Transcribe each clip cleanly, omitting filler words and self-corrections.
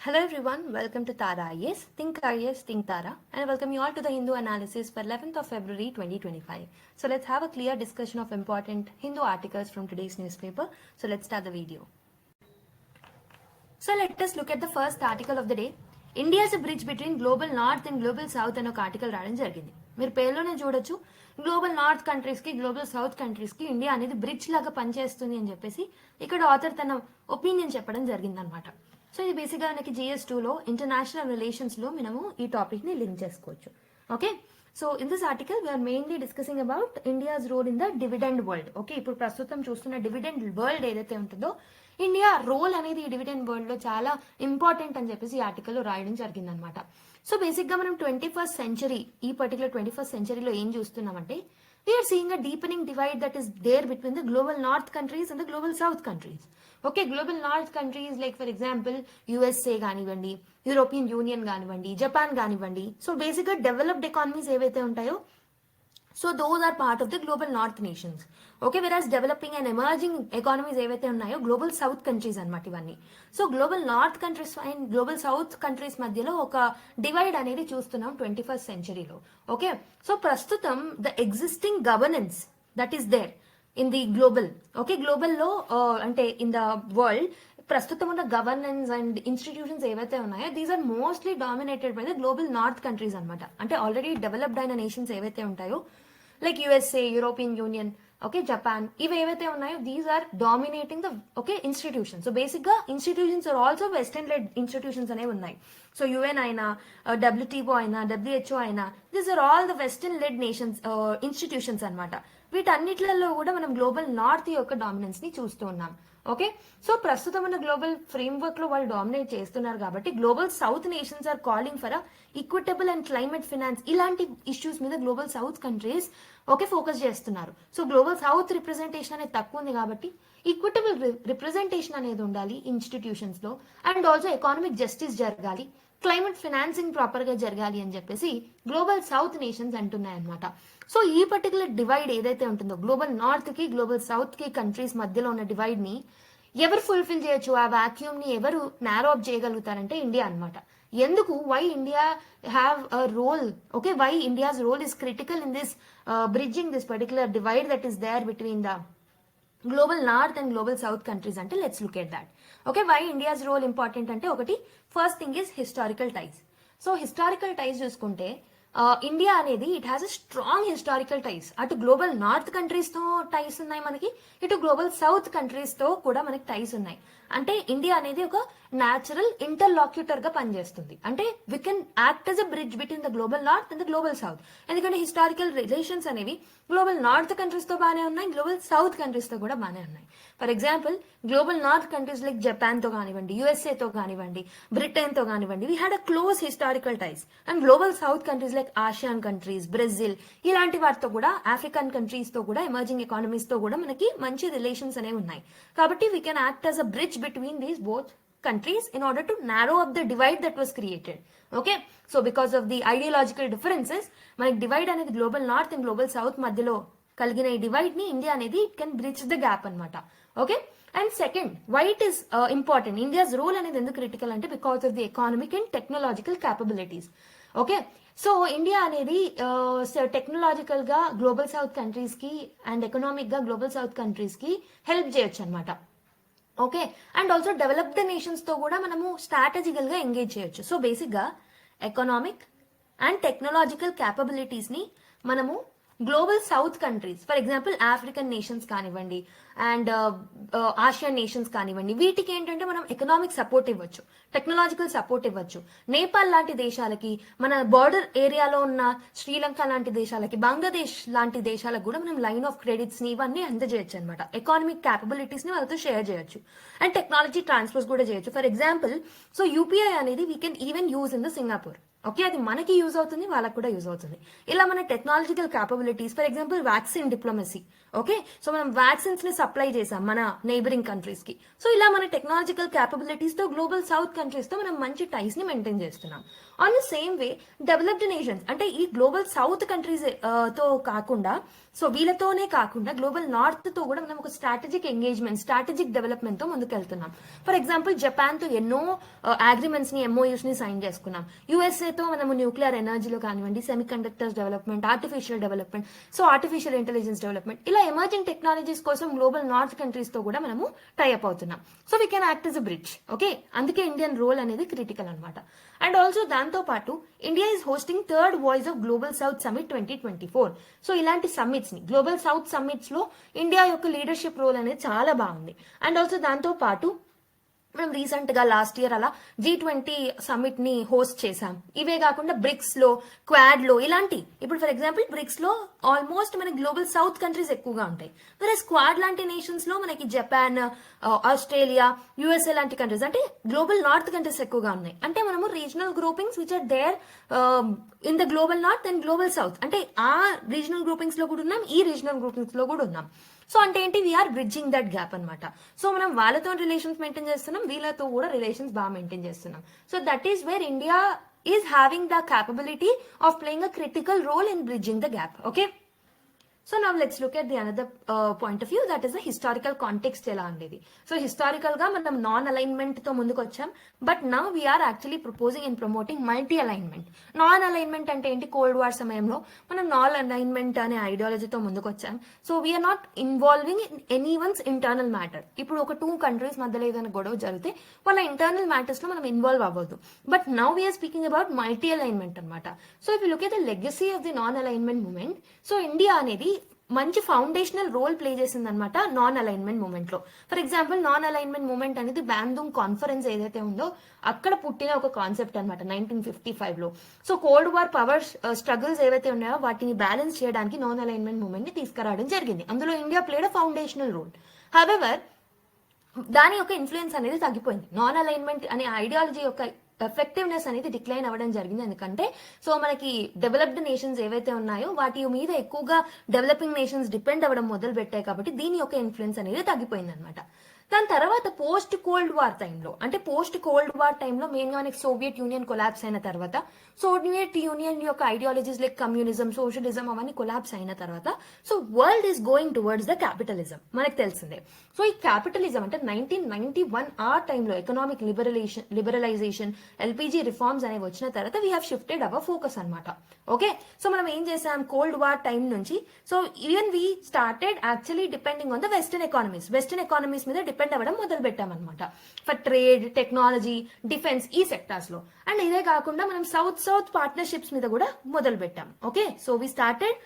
Hello everyone, welcome to Tara IAS, Think IAS, Think Tara, and I welcome you all to the Hindu analysis for 11th of February 2025. So let's have a clear discussion of important Hindu articles from today's newspaper. So let's start the video. So let us look at the first article of the day. India is a bridge between global north and global south అని ఒక article రాయడం జరిగింది. మీరు పేరులోనే చూడొచ్చు, global north కంట్రీస్కి global south కంట్రీస్కి India అనేది బ్రిడ్జ్ లాగా పనిచేస్తుంది అని చెప్పేసి ఇక్కడ ఆథర్ తన ఒపీనియన్ చెప్పడం జరిగింది అనమాట. సో ఇది బేసిక్గా మనకి GS2లో ఇంటర్నేషనల్ రిలేషన్స్లో మనము ఈ టాపిక్ని లింక్ చేసుకోవచ్చు. Okay, so in this article we are mainly discussing about India's role in the డివిడెండ్ వరల్డ్. ఓకే, ఇప్పుడు ప్రస్తుతం చూస్తున్న డివిడెండ్ వరల్డ్ ఏదైతే ఉంటుందో ఇండియా రోల్ అనేది ఈ డివిడెండ్ వరల్డ్ లో చాలా ఇంపార్టెంట్ అని చెప్పేసి ఈ ఆర్టికల్లో రాయడం జరిగింది అనమాట. సో బేసిక్ గా మనం 21st సెంచరీ, ఈ పర్టికులర్ 21st సెంచరీలో ఏం చూస్తున్నామంటే we are seeing a deepening divide that is there between the global north countries and the global south countries. Okay, global north countries like for example USA కానివ్వండి, European Union కానివ్వండి, Japan కానివ్వండి. So basic గా developed economies ఏవైతే ఉంటాయో so those are part of the global north nations. Okay, whereas developing and emerging economies ఏవైతే ఉన్నాయో global south countries అనమాట ఇవన్నీ. So global north countries and global south countries మధ్యలో ఒక డివైడ్ అనేది చూస్తున్నాం 21st సెంచరీలో. ఓకే, సో ప్రస్తుతం the existing governance that is there in the global, okay గ్లోబల్లో అంటే ఇన్ ద వరల్డ్ ప్రస్తుతం ఉన్న గవర్నెన్స్ అండ్ ఇన్స్టిట్యూషన్స్ ఏవైతే ఉన్నాయో these are mostly dominated by the global north countries అనమాట. అంటే ఆల్రెడీ డెవలప్డ్ అయిన నేషన్స్ ఏవైతే ఉంటాయో like USA, European Union, okay Japan, ఇవి ఏవైతే ఉన్నాయో these are dominating the okay institution. So basic గా institutions are also western led institutions అనేవి ఉన్నాయి. సో UN అయినా, WTO అయినా, WHO అయినా, these are all the western led nations institutions అనమాట. వీటన్నిట్లలో కూడా మనం గ్లోబల్ నార్త్ యొక్క డామినెన్స్ ని చూస్తూ ఉన్నాం. ఓకే, సో ప్రస్తుతం ఉన్న గ్లోబల్ ఫ్రేమ్వర్క్ లో వాళ్ళు డామినేట్ చేస్తున్నారు కాబట్టి global south nations are calling for equitable and climate finance ఇలాంటి ఇష్యూస్ మీద global south countries okay focus చేస్తున్నారు. సో గ్లోబల్ సౌత్ రిప్రజెంటేషన్ అనేది తక్కువ ఉంది కాబట్టి ఈక్విటబుల్ రిప్రజెంటేషన్ అనేది ఉండాలి ఇన్స్టిట్యూషన్స్ లో, అండ్ ఆల్సో ఎకానమిక్ జస్టిస్ జరగాలి, క్లైమేట్ ఫినాన్సింగ్ ప్రాపర్ గా జరగాలి అని చెప్పేసి గ్లోబల్ సౌత్ నేషన్స్ అంటున్నాయి అనమాట. సో ఈ పర్టికులర్ డివైడ్ ఏదైతే ఉంటుందో గ్లోబల్ నార్త్ కి గ్లోబల్ సౌత్ కి కంట్రీస్ మధ్యలో ఉన్న డివైడ్ ని ఎవరు ఫుల్ఫిల్ చేయొచ్చు, ఆ వాక్యూమ్ ని ఎవరు నారో అప్ చేయగలుగుతారంటే ఇండియా అనమాట. ఎందుకు, why India have a role, okay why India's role is critical in this bridging this particular divide that is there between the global north and global south countries అంటే let's look at that. Okay, why India's role important అంటే ఒకటి first thing is historical ties. So historical ties చూసుకుంటే India అనేది it has a strong historical ties. అటు global north countries తో టైస్ ఉన్నాయి మనకి, ఇటు గ్లోబల్ సౌత్ కంట్రీస్ తో కూడా మనకి టైస్ ఉన్నాయి. అంటే ఇండియా అనేది ఒక న్యాచురల్ ఇంటర్లాక్యూటర్ గా పనిచేస్తుంది. అంటే we can act as a bridge between the global north and the global south. ఎందుకంటే హిస్టారికల్ రిలేషన్స్ అనేవి గ్లోబల్ నార్త్ కంట్రీస్ తో బాగానే ఉన్నాయి, గ్లోబల్ సౌత్ కంట్రీస్ తో కూడా బాగానే ఉన్నాయి. For example global north countries like Japan తో కానివ్వండి, USA తో కానివ్వండి, బ్రిటన్ తో కానివ్వండి, we had a close historical ties. And global south countries like ASEAN countries, Brazil ఇలాంటి వాటితో కూడా, ఆఫ్రికన్ కంట్రీస్ తో కూడా, ఎమర్జింగ్ ఎకానమీస్ తో కూడా మనకి మంచి రిలేషన్స్ అనేవి ఉన్నాయి. కాబట్టి we can act as a bridge between these both countries in order to narrow up the divide that was created. Okay, so because of the ideological differences మనకి డివైడ్ అనేది global north and global south మధ్యలో కలిగిన ఈ divide ని India అనేది it can bridge the gap అనమాట. Okay, and second why it is important, India's role అనేది ఎందుకు క్రిటికల్ అంటే because of the economic and technological capabilities. Okay, so India అనేది టెక్నాలజికల్ గా గ్లోబల్ సౌత్ కంట్రీస్ కి and economic గా global south countries కి help చేయొచ్చు అనమాట. Okay, and also developed nations తో కూడా మనము స్ట్రాటజికల్ గా ఎంగేజ్ చేయొచ్చు. సో బేసిక్ గా ఎకనామిక్ అండ్ టెక్నాలజికల్ క్యాపబిలిటీస్ ని మనము global south countries for example African nations కానివ్వండి అండ్ ఆసియన్ నేషన్స్ కానివ్వండి, వీటికి ఏంటంటే మనం ఎకనామిక్ సపోర్ట్ ఇవ్వచ్చు, టెక్నాలజికల్ సపోర్ట్ ఇవ్వచ్చు. నేపాల్ లాంటి దేశాలకి, మన బార్డర్ ఏరియాలో ఉన్న శ్రీలంక లాంటి దేశాలకి, బంగ్లాదేశ్ లాంటి దేశాలకు కూడా మనం లైన్ ఆఫ్ క్రెడిట్స్ ని ఇవన్నీ అందజేయచ్చు అనమాట. ఎకానమిక్ క్యాపబిలిటీస్ ని వాళ్ళతో షేర్ చేయొచ్చు అండ్ టెక్నాలజీ ట్రాన్స్ఫర్స్ కూడా చేయొచ్చు. ఫర్ ఎగ్జాంపుల్ సో UPI అనేది we can even use in the Singapore. Okay, అది మనకి యూజ్ అవుతుంది, వాళ్ళకి కూడా యూజ్ అవుతుంది. ఇలా మన technological capabilities, for example vaccine diplomacy. Okay, so మనం వ్యాక్సిన్స్ ని సప్లై చేసాం మన నైబరింగ్ కంట్రీస్ కి. సో ఇలా మన టెక్నాలజికల్ క్యాపబిలిటీస్ తో గ్లోబల్ సౌత్ కంట్రీస్ తో మనం మంచి టైస్ ని మెయింటైన్ చేస్తున్నాం. On the same way developed nations అంటే ఈ గ్లోబల్ సౌత్ కంట్రీస్ తో కాకుండా, సో వీళ్ళతోనే కాకుండా గ్లోబల్ నార్త్ తో కూడా మనం ఒక స్ట్రాటజిక్ ఎంగేజ్మెంట్, స్ట్రాటజిక్ డెవలప్మెంట్ తో ముందుకెళ్తున్నాం. ఫర్ ఎగ్జాంపుల్ జపాన్ తో ఎన్నో అగ్రిమెంట్స్ ని, ఎంఓయూస్ ని సైన్ చేసుకున్నాం. యుఎస్ఏ తో మనము న్యూక్లియర్ ఎనర్జీలో కానివ్వండి, semi conductors development, artificial development, so artificial intelligence development, ఇలా ఎమర్జింగ్ టెక్నాలజీస్ కోసం గ్లోబల్ నార్త్ కంట్రీస్ తో కూడా మనము టైఅప్ అవుతున్నాం. So we can act as a bridge. Okay, అందుకే ఇండియన్ రోల్ అనేది క్రిటికల్ అనమాట. అండ్ ఆల్సో దాంతో పాటు India is hosting third voice of global south summit 2024. So ఇలాంటి సమ్మిట్స్ ని, గ్లోబల్ సౌత్ సమ్మిట్స్ లో ఇండియా యొక్క లీడర్షిప్ రోల్ అనేది చాలా బాగుంది. అండ్ ఆల్సో దాంతో పాటు మనం రీసెంట్ గా లాస్ట్ ఇయర్ అలా G20 సమ్మిట్ ని హోస్ట్ చేశాం. ఇవే కాకుండా బ్రిక్స్ లో, క్వాడ్ లో, ఇలాంటి, ఇప్పుడు ఫర్ ఎగ్జాంపుల్ బ్రిక్స్ లో ఆల్మోస్ట్ మనకి గ్లోబల్ సౌత్ కంట్రీస్ ఎక్కువగా ఉంటాయి. వేరే స్క్వాడ్ లాంటి నేషన్స్ లో మనకి జపాన్, ఆస్ట్రేలియా, యుఎస్ఏ లాంటి కంట్రీస్, అంటే గ్లోబల్ నార్త్ కంట్రీస్ ఎక్కువగా ఉన్నాయి. అంటే మనము regional groupings which are there in the global north and global south, అంటే ఆ రీజనల్ గ్రూపింగ్స్ లో కూడా ఉన్నాం, ఈ రీజనల్ గ్రూపింగ్స్ లో కూడా ఉన్నాం. సో అంటే ఏంటి, వీఆర్ బ్రిడ్జింగ్ దట్ గ్యాప్ అనమాట. సో మనం వాళ్ళతో రిలేషన్స్ మెయింటైన్ చేస్తున్నాం, వీళ్ళతో కూడా రిలేషన్స్ బాగా మెయింటైన్ చేస్తున్నాం. So that is where India is having the capability of playing a critical role in bridging the gap. Okay, so now let's look at the another point of view, that is the historical context ఎలా ఉండేది. So historical గా మనం non alignment తో ముందుకు వచ్చాం, but now we are actually proposing and promoting multi alignment. Non alignment అంటే ఏంటి, cold war సమయంలో మనం నాన్ అలైన్మెంట్ అనే ఐడియాలజీతో ముందుకు వచ్చాం. So we are not involving in any one's internal matter. ఇప్పుడు ఒక 2 కంట్రీస్ మధ్యలో ఏదైనా గొడవ జరిగితే వాళ్ళ ఇంటర్నల్ మ్యాటర్స్ లో మనం ఇన్వాల్వ్ అవ్వద్దు. But now we are speaking about multi alignment అనమాట. So if you look at the legacy of the non alignment movement, so India అనేది మంచి ఫౌండేషనల్ రోల్ ప్లే చేసింది అనమాట నాన్ అలైన్మెంట్ మూవ్మెంట్ లో. For example non alignment movement అనేది Bandung conference ఏదైతే ఉందో అక్కడ పుట్టిన ఒక కాన్సెప్ట్ అనమాట 1955 లో. So cold war power struggles ఏవైతే ఉన్నాయో వాటిని బ్యాలెన్స్ చేయడానికి నాన్ అలైన్మెంట్ మూవ్మెంట్ ని తీసుకురావడం జరిగింది. అందులో India played a foundational role. However దాని యొక్క ఇన్ఫ్లుయెన్స్ అనేది తగ్గిపోయింది. నాన్ అలైన్మెంట్ అనే ఐడియాలజీ యొక్క ఎఫెక్టివ్నెస్ అనేది డిక్లైన్ అవ్వడం జరిగింది. ఎందుకంటే సో మనకి డెవలప్డ్ నేషన్స్ ఏవైతే ఉన్నాయో వాటి మీద ఎక్కువగా డెవలపింగ్ నేషన్స్ డిపెండ్ అవ్వడం మొదలు పెట్టాయి, కాబట్టి దీని యొక్క ఇన్ఫ్లుయెన్స్ అనేది తగ్గిపోయింది అనమాట. దాని తర్వాత పోస్ట్ కోల్డ్ వార్ టైంలో, అంటే పోస్ట్ కోల్డ్ వార్ టైంలో మెయిన్ గా మనకి సోవియట్ యూనియన్ కొలాప్స్ అయిన తర్వాత, సోవియట్ యూనియన్ యొక్క ఐడియాలజీస్ లైక్ కమ్యూనిజం, సోషలిజం అవన్నీ కొలాప్స్ అయిన తర్వాత, so world is going towards the capitalism, మనకు తెలిసిందే. సో ఈ క్యాపిటలిజం అంటే 1991 ఆ టైంలో ఎకనామిక్ లిబరలైజేషన్, ఎల్పిజి రిఫార్మ్స్ అనేవి వచ్చిన తర్వాత we have shifted our focus అనమాట. ఓకే, సో మనం ఏం చేసాం, కోల్డ్ వార్ టైం నుంచి so even we started actually depending on the western economies మీద డిపెండ్ అవ్వడం మొదలు పెట్టామన్నమాట. ఫర్ ట్రేడ్, టెక్నాలజీ, డిఫెన్స్, ఈ సెక్టార్స్ లో. అండ్ ఇదే కాకుండా మనం సౌత్ పార్ట్నర్షిప్స్ మీద కూడా మొదలు పెట్టాం. Okay, so we started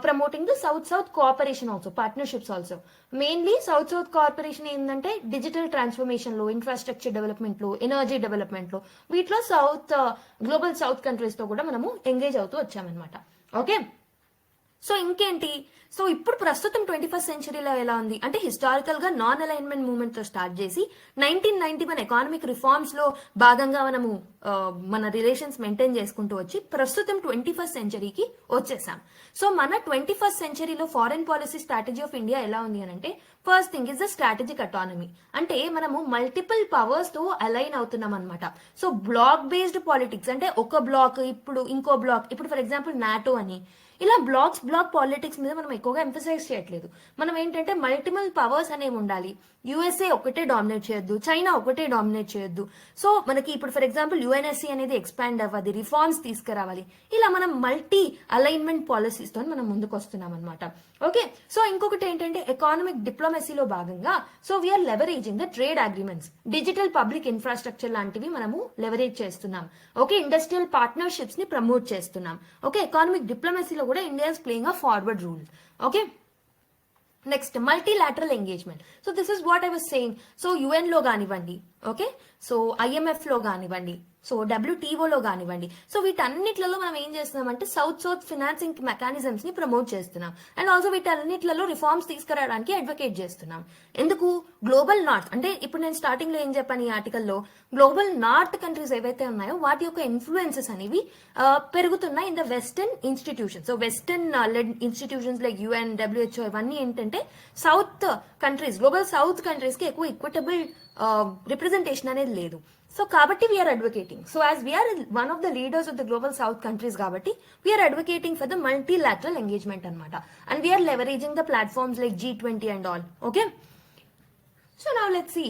promoting the south cooperation also, partnerships also. Mainly south cooperation ఏంటంటే డిజిటల్ ట్రాన్స్ఫర్మేషన్ లో, ఇన్ఫ్రాస్ట్రక్చర్ డెవలప్మెంట్ లో, ఎనర్జీ డెవలప్మెంట్ లో, వీటిలో గ్లోబల్ సౌత్ కంట్రీస్ తో కూడా మనము ఎంగేజ్ అవుతూ వచ్చామన్నమాట. ఓకే, సో ఇంకేంటి, సో ఇప్పుడు ప్రస్తుతం 21st సెంచరీలో ఎలా ఉంది అంటే హిస్టారికల్ గా నాన్ అలైన్మెంట్ మూవ్మెంట్ తో స్టార్ట్ చేసి 1991 ఎకానమిక్ రిఫార్మ్స్ లో భాగంగా మనము మన రిలేషన్స్ మెయింటైన్ చేసుకుంటూ వచ్చి ప్రస్తుతం 21st సెంచరీకి వచ్చేసాం. సో మన 21st సెంచరీలో foreign policy strategy of India ఎలా ఉంది అని అంటే, first thing is the strategic autonomy. అంటే మనము మల్టిపుల్ పవర్స్ తో అలైన్ అవుతున్నాం అనమాట. సో బ్లాక్ బేస్డ్ పాలిటిక్స్, అంటే ఒక బ్లాక్ ఇప్పుడు ఇంకో బ్లాక్, ఇప్పుడు ఫర్ ఎగ్జాంపుల్ నాటో అని, ఇలా బ్లాక్ పాలిటిక్స్ మీద మనం ఎక్కువగా ఎంఫసైజ్ చేయట్లేదు. మనం ఏంటంటే మల్టిపుల్ పవర్స్ అనేవి ఉండాలి. యుఎస్ఏ ఒకటే డామినేట్ చేయొద్దు, చైనా ఒకటే డామినేట్ చేయొద్దు. సో మనకి ఇప్పుడు ఫర్ ఎగ్జాంపుల్ యుఎన్ఎస్సీ అనేది ఎక్స్పాండ్ అవ్వాలి, రిఫార్మ్స్ తీసుకురావాలి. ఇలా మనం మల్టీ అలైన్మెంట్ పాలసీస్ తో మనం ముందుకు వస్తున్నాం అనమాట. ఓకే, సో ఇంకొకటి ఏంటంటే ఎకానమిక్ డిప్లొమసీలో భాగంగా so we're leveraging the trade agreements, digital public infrastructure లాంటివి మనము లెవరేజ్ చేస్తున్నాం. ఓకే, ఇండస్ట్రియల్ పార్ట్నర్షిప్స్ ని ప్రమోట్ చేస్తున్నాం. ఓకే, ఎకానమిక్ డిప్లొమసీలో కూడా India is playing a forward role. Okay, next multilateral engagement. So this is what I was saying. So UN లో కానివ్వండి, okay, so IMF లో కానివ్వండి, సో WTOలో కానివ్వండి, సో వీటన్నిట్లలో మనం ఏం చేస్తున్నామంటే సౌత్ ఫినాన్సింగ్ మెకానిజమ్స్ ని ప్రమోట్ చేస్తున్నాం. అండ్ ఆల్సో వీటన్నిట్లలో రిఫార్మ్స్ తీసుకురావడానికి అడ్వకేట్ చేస్తున్నాం. ఎందుకు? గ్లోబల్ నార్త్ అంటే ఇప్పుడు నేను స్టార్టింగ్ లో ఏం చెప్పాను ఈ ఆర్టికల్లో, గ్లోబల్ నార్త్ కంట్రీస్ ఏవైతే ఉన్నాయో వాటి యొక్క ఇన్ఫ్లుయెన్సెస్ అనేవి పెరుగుతున్నాయి in the western institution. So western led institutions like UN, WHO ఇవన్నీ ఏంటంటే south countries, global south countries కి ఎక్కువ ఈక్విటబుల్ రిప్రజెంటేషన్ అనేది లేదు. సో కాబట్టి we are advocating. So as we are one of the leaders of the global south countries కాబట్టి we are advocating for the multilateral engagement అనమాట. And we are leveraging the platforms like G20 and all. Okay, so now let's see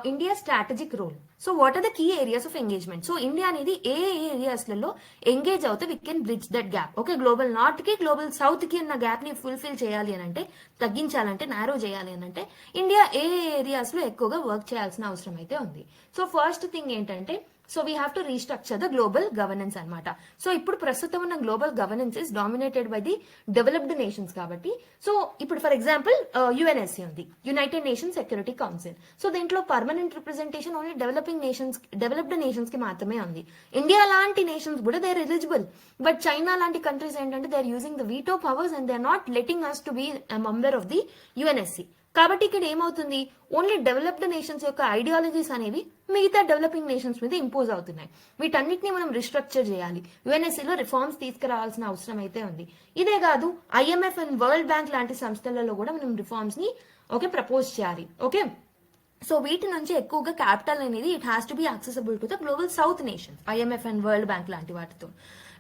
India's strategic role. So what are the key areas of engagement? So India అనేది ఏ areas లలో engage అవుతే we can bridge that gap. Okay, global north కి global south కి ఉన్న gap ని fulfil చేయాలి అని అంటే, తగ్గించాలంటే, నారో చేయాలి అని అంటే ఇండియా ఏ ఏరియాస్ లో ఎక్కువగా వర్క్ చేయాల్సిన అవసరం అయితే ఉంది. సో ఫస్ట్ థింగ్ ఏంటంటే, so we have to restructure the global governance అనమాట. సో ఇప్పుడు ప్రస్తుతం ఉన్న global governance is dominated by the developed nations కాబట్టి, సో ఇప్పుడు ఫర్ ఎగ్జాంపుల్ UNSC ఉంది, United Nations Security Council. So దీంట్లో permanent representation only developed nations కి మాత్రమే ఉంది. ఇండియా లాంటి నేషన్స్ కూడా they are eligible, but China లాంటి కంట్రీస్ ఏంటంటే they are using the veto powers and they are not letting us to be member of the UNSC. కాబట్టి ఇక్కడ ఏమవుతుంది, ఓన్లీ డెవలప్డ్ నేషన్స్ యొక్క ఐడియాలజీస్ అనేవి మిగతా డెవలపింగ్ నేషన్స్ మీద ఇంపోజ్ అవుతున్నాయి. వీటన్నిటిని మనం రిస్ట్రక్చర్ చేయాలి, యుఎన్ఎస్సీలో రిఫార్మ్స్ తీసుకురావాల్సిన అవసరం అయితే ఉంది. ఇదే కాదు, IMF అండ్ వరల్డ్ బ్యాంక్ లాంటి సంస్థలలో కూడా మనం రిఫార్మ్స్ ని ప్రపోజ్ చేయాలి. ఓకే, సో వీటి నుంచి ఎక్కువగా క్యాపిటల్ అనేది it has to be accessible to the global south nations, IMF and world bank లాంటి వాటితో.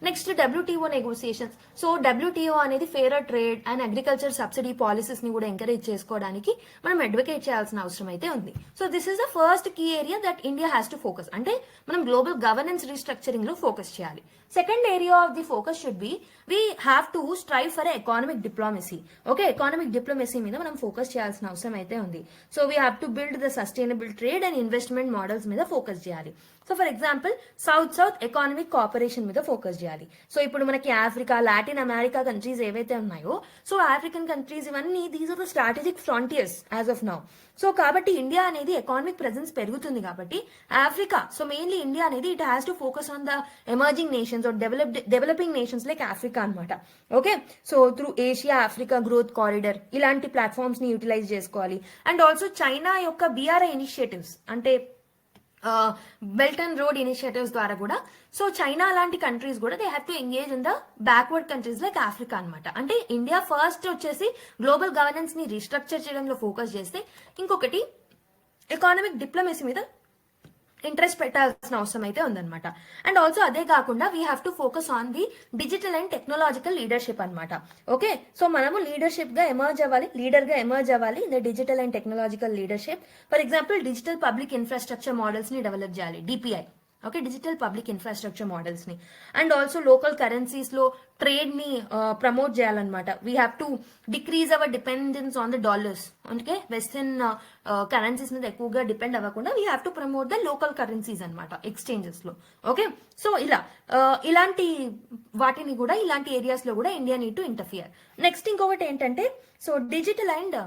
Next WTO negotiations. So WTO అనేది farer trade and agriculture subsidy policies ని కూడా ఎంకరేజ్ చేసుకోవడానికి మనం అడ్వకేట్ చేయాల్సిన అవసరం అయితే ఉంది. So this is the first key area that India has to focus. అంటే మనం గ్లోబల్ గవర్నెన్స్ రీస్ట్రక్చరింగ్ లో ఫోకస్ చేయాలి. Second area of the focus should be we have to strive for economic diplomacy. Okay, economic diplomacy మీద మనం focus చేయాల్సిన అవసరం అయితే ఉంది. So we have to build the sustainable trade and investment models మీద focus చేయాలి. So for example south economic cooperation మీద focus చేయాలి. సో ఇప్పుడు మనకి ఆఫ్రికా, లాటిన్ అమెరికా కంట్రీస్ ఏవైతే ఉన్నాయో, సో ఆఫ్రికన్ కంట్రీస్ ఇవన్నీ these are the strategic frontiers as of now. So కాబట్టి ఇండియా అనేది ఎకానమిక్ ప్రెజెన్స్ పెరుగుతుంది కాబట్టి ఆఫ్రికా, సో మెయిన్లీ ఇండియా అనేది it has to focus on the emerging nations or developing nations like Africa అనమాట. Okay, so through Asia Africa growth corridor ఇలాంటి platforms ని utilise చేసుకోవాలి. And also China యొక్క BRI initiatives అంటే belt and road initiatives ద్వారా కూడా, so China లాంటి countries కూడా they have to engage in the backward countries like Africa అనమాట. అంటే ఇండియా ఫస్ట్ వచ్చేసి గ్లోబల్ గవర్నెన్స్ ని రీస్ట్రక్చర్ చేయడంలో ఫోకస్ చేస్తే, ఇంకొకటి ఎకానమిక్ డిప్లొమసీ మీద ఇంట్రెస్ట్ పెట్టాల్సిన అవసరం అయితే ఉందన్నమాట. అండ్ ఆల్సో అదే కాకుండా we have to focus on the digital and technological leadership అనమాట. ఓకే, సో మనము లీడర్షిప్ గా ఎమర్జ్ అవ్వాలి, లీడర్ గా ఎమర్జ్ అవ్వాలి the digital and technological leadership. For example digital public infrastructure models ని డెవలప్ చేయాలి, DPI. Okay, digital public infrastructure models ని. And also local currencies లో ట్రేడ్ ని ప్రమోట్ చేయాలన్నమాట. We have to decrease our dependence on the dollars. అంటే western currencies మీద ఎక్కువగా depend అవ్వకుండా we have to promote the local currencies అనమాట exchanges లో. ఓకే, సో ఇలాంటి వాటిని కూడా, ఇలాంటి ఏరియాస్ లో కూడా India need to interfere. Next ఇంకొకటి ఏంటంటే, so digital and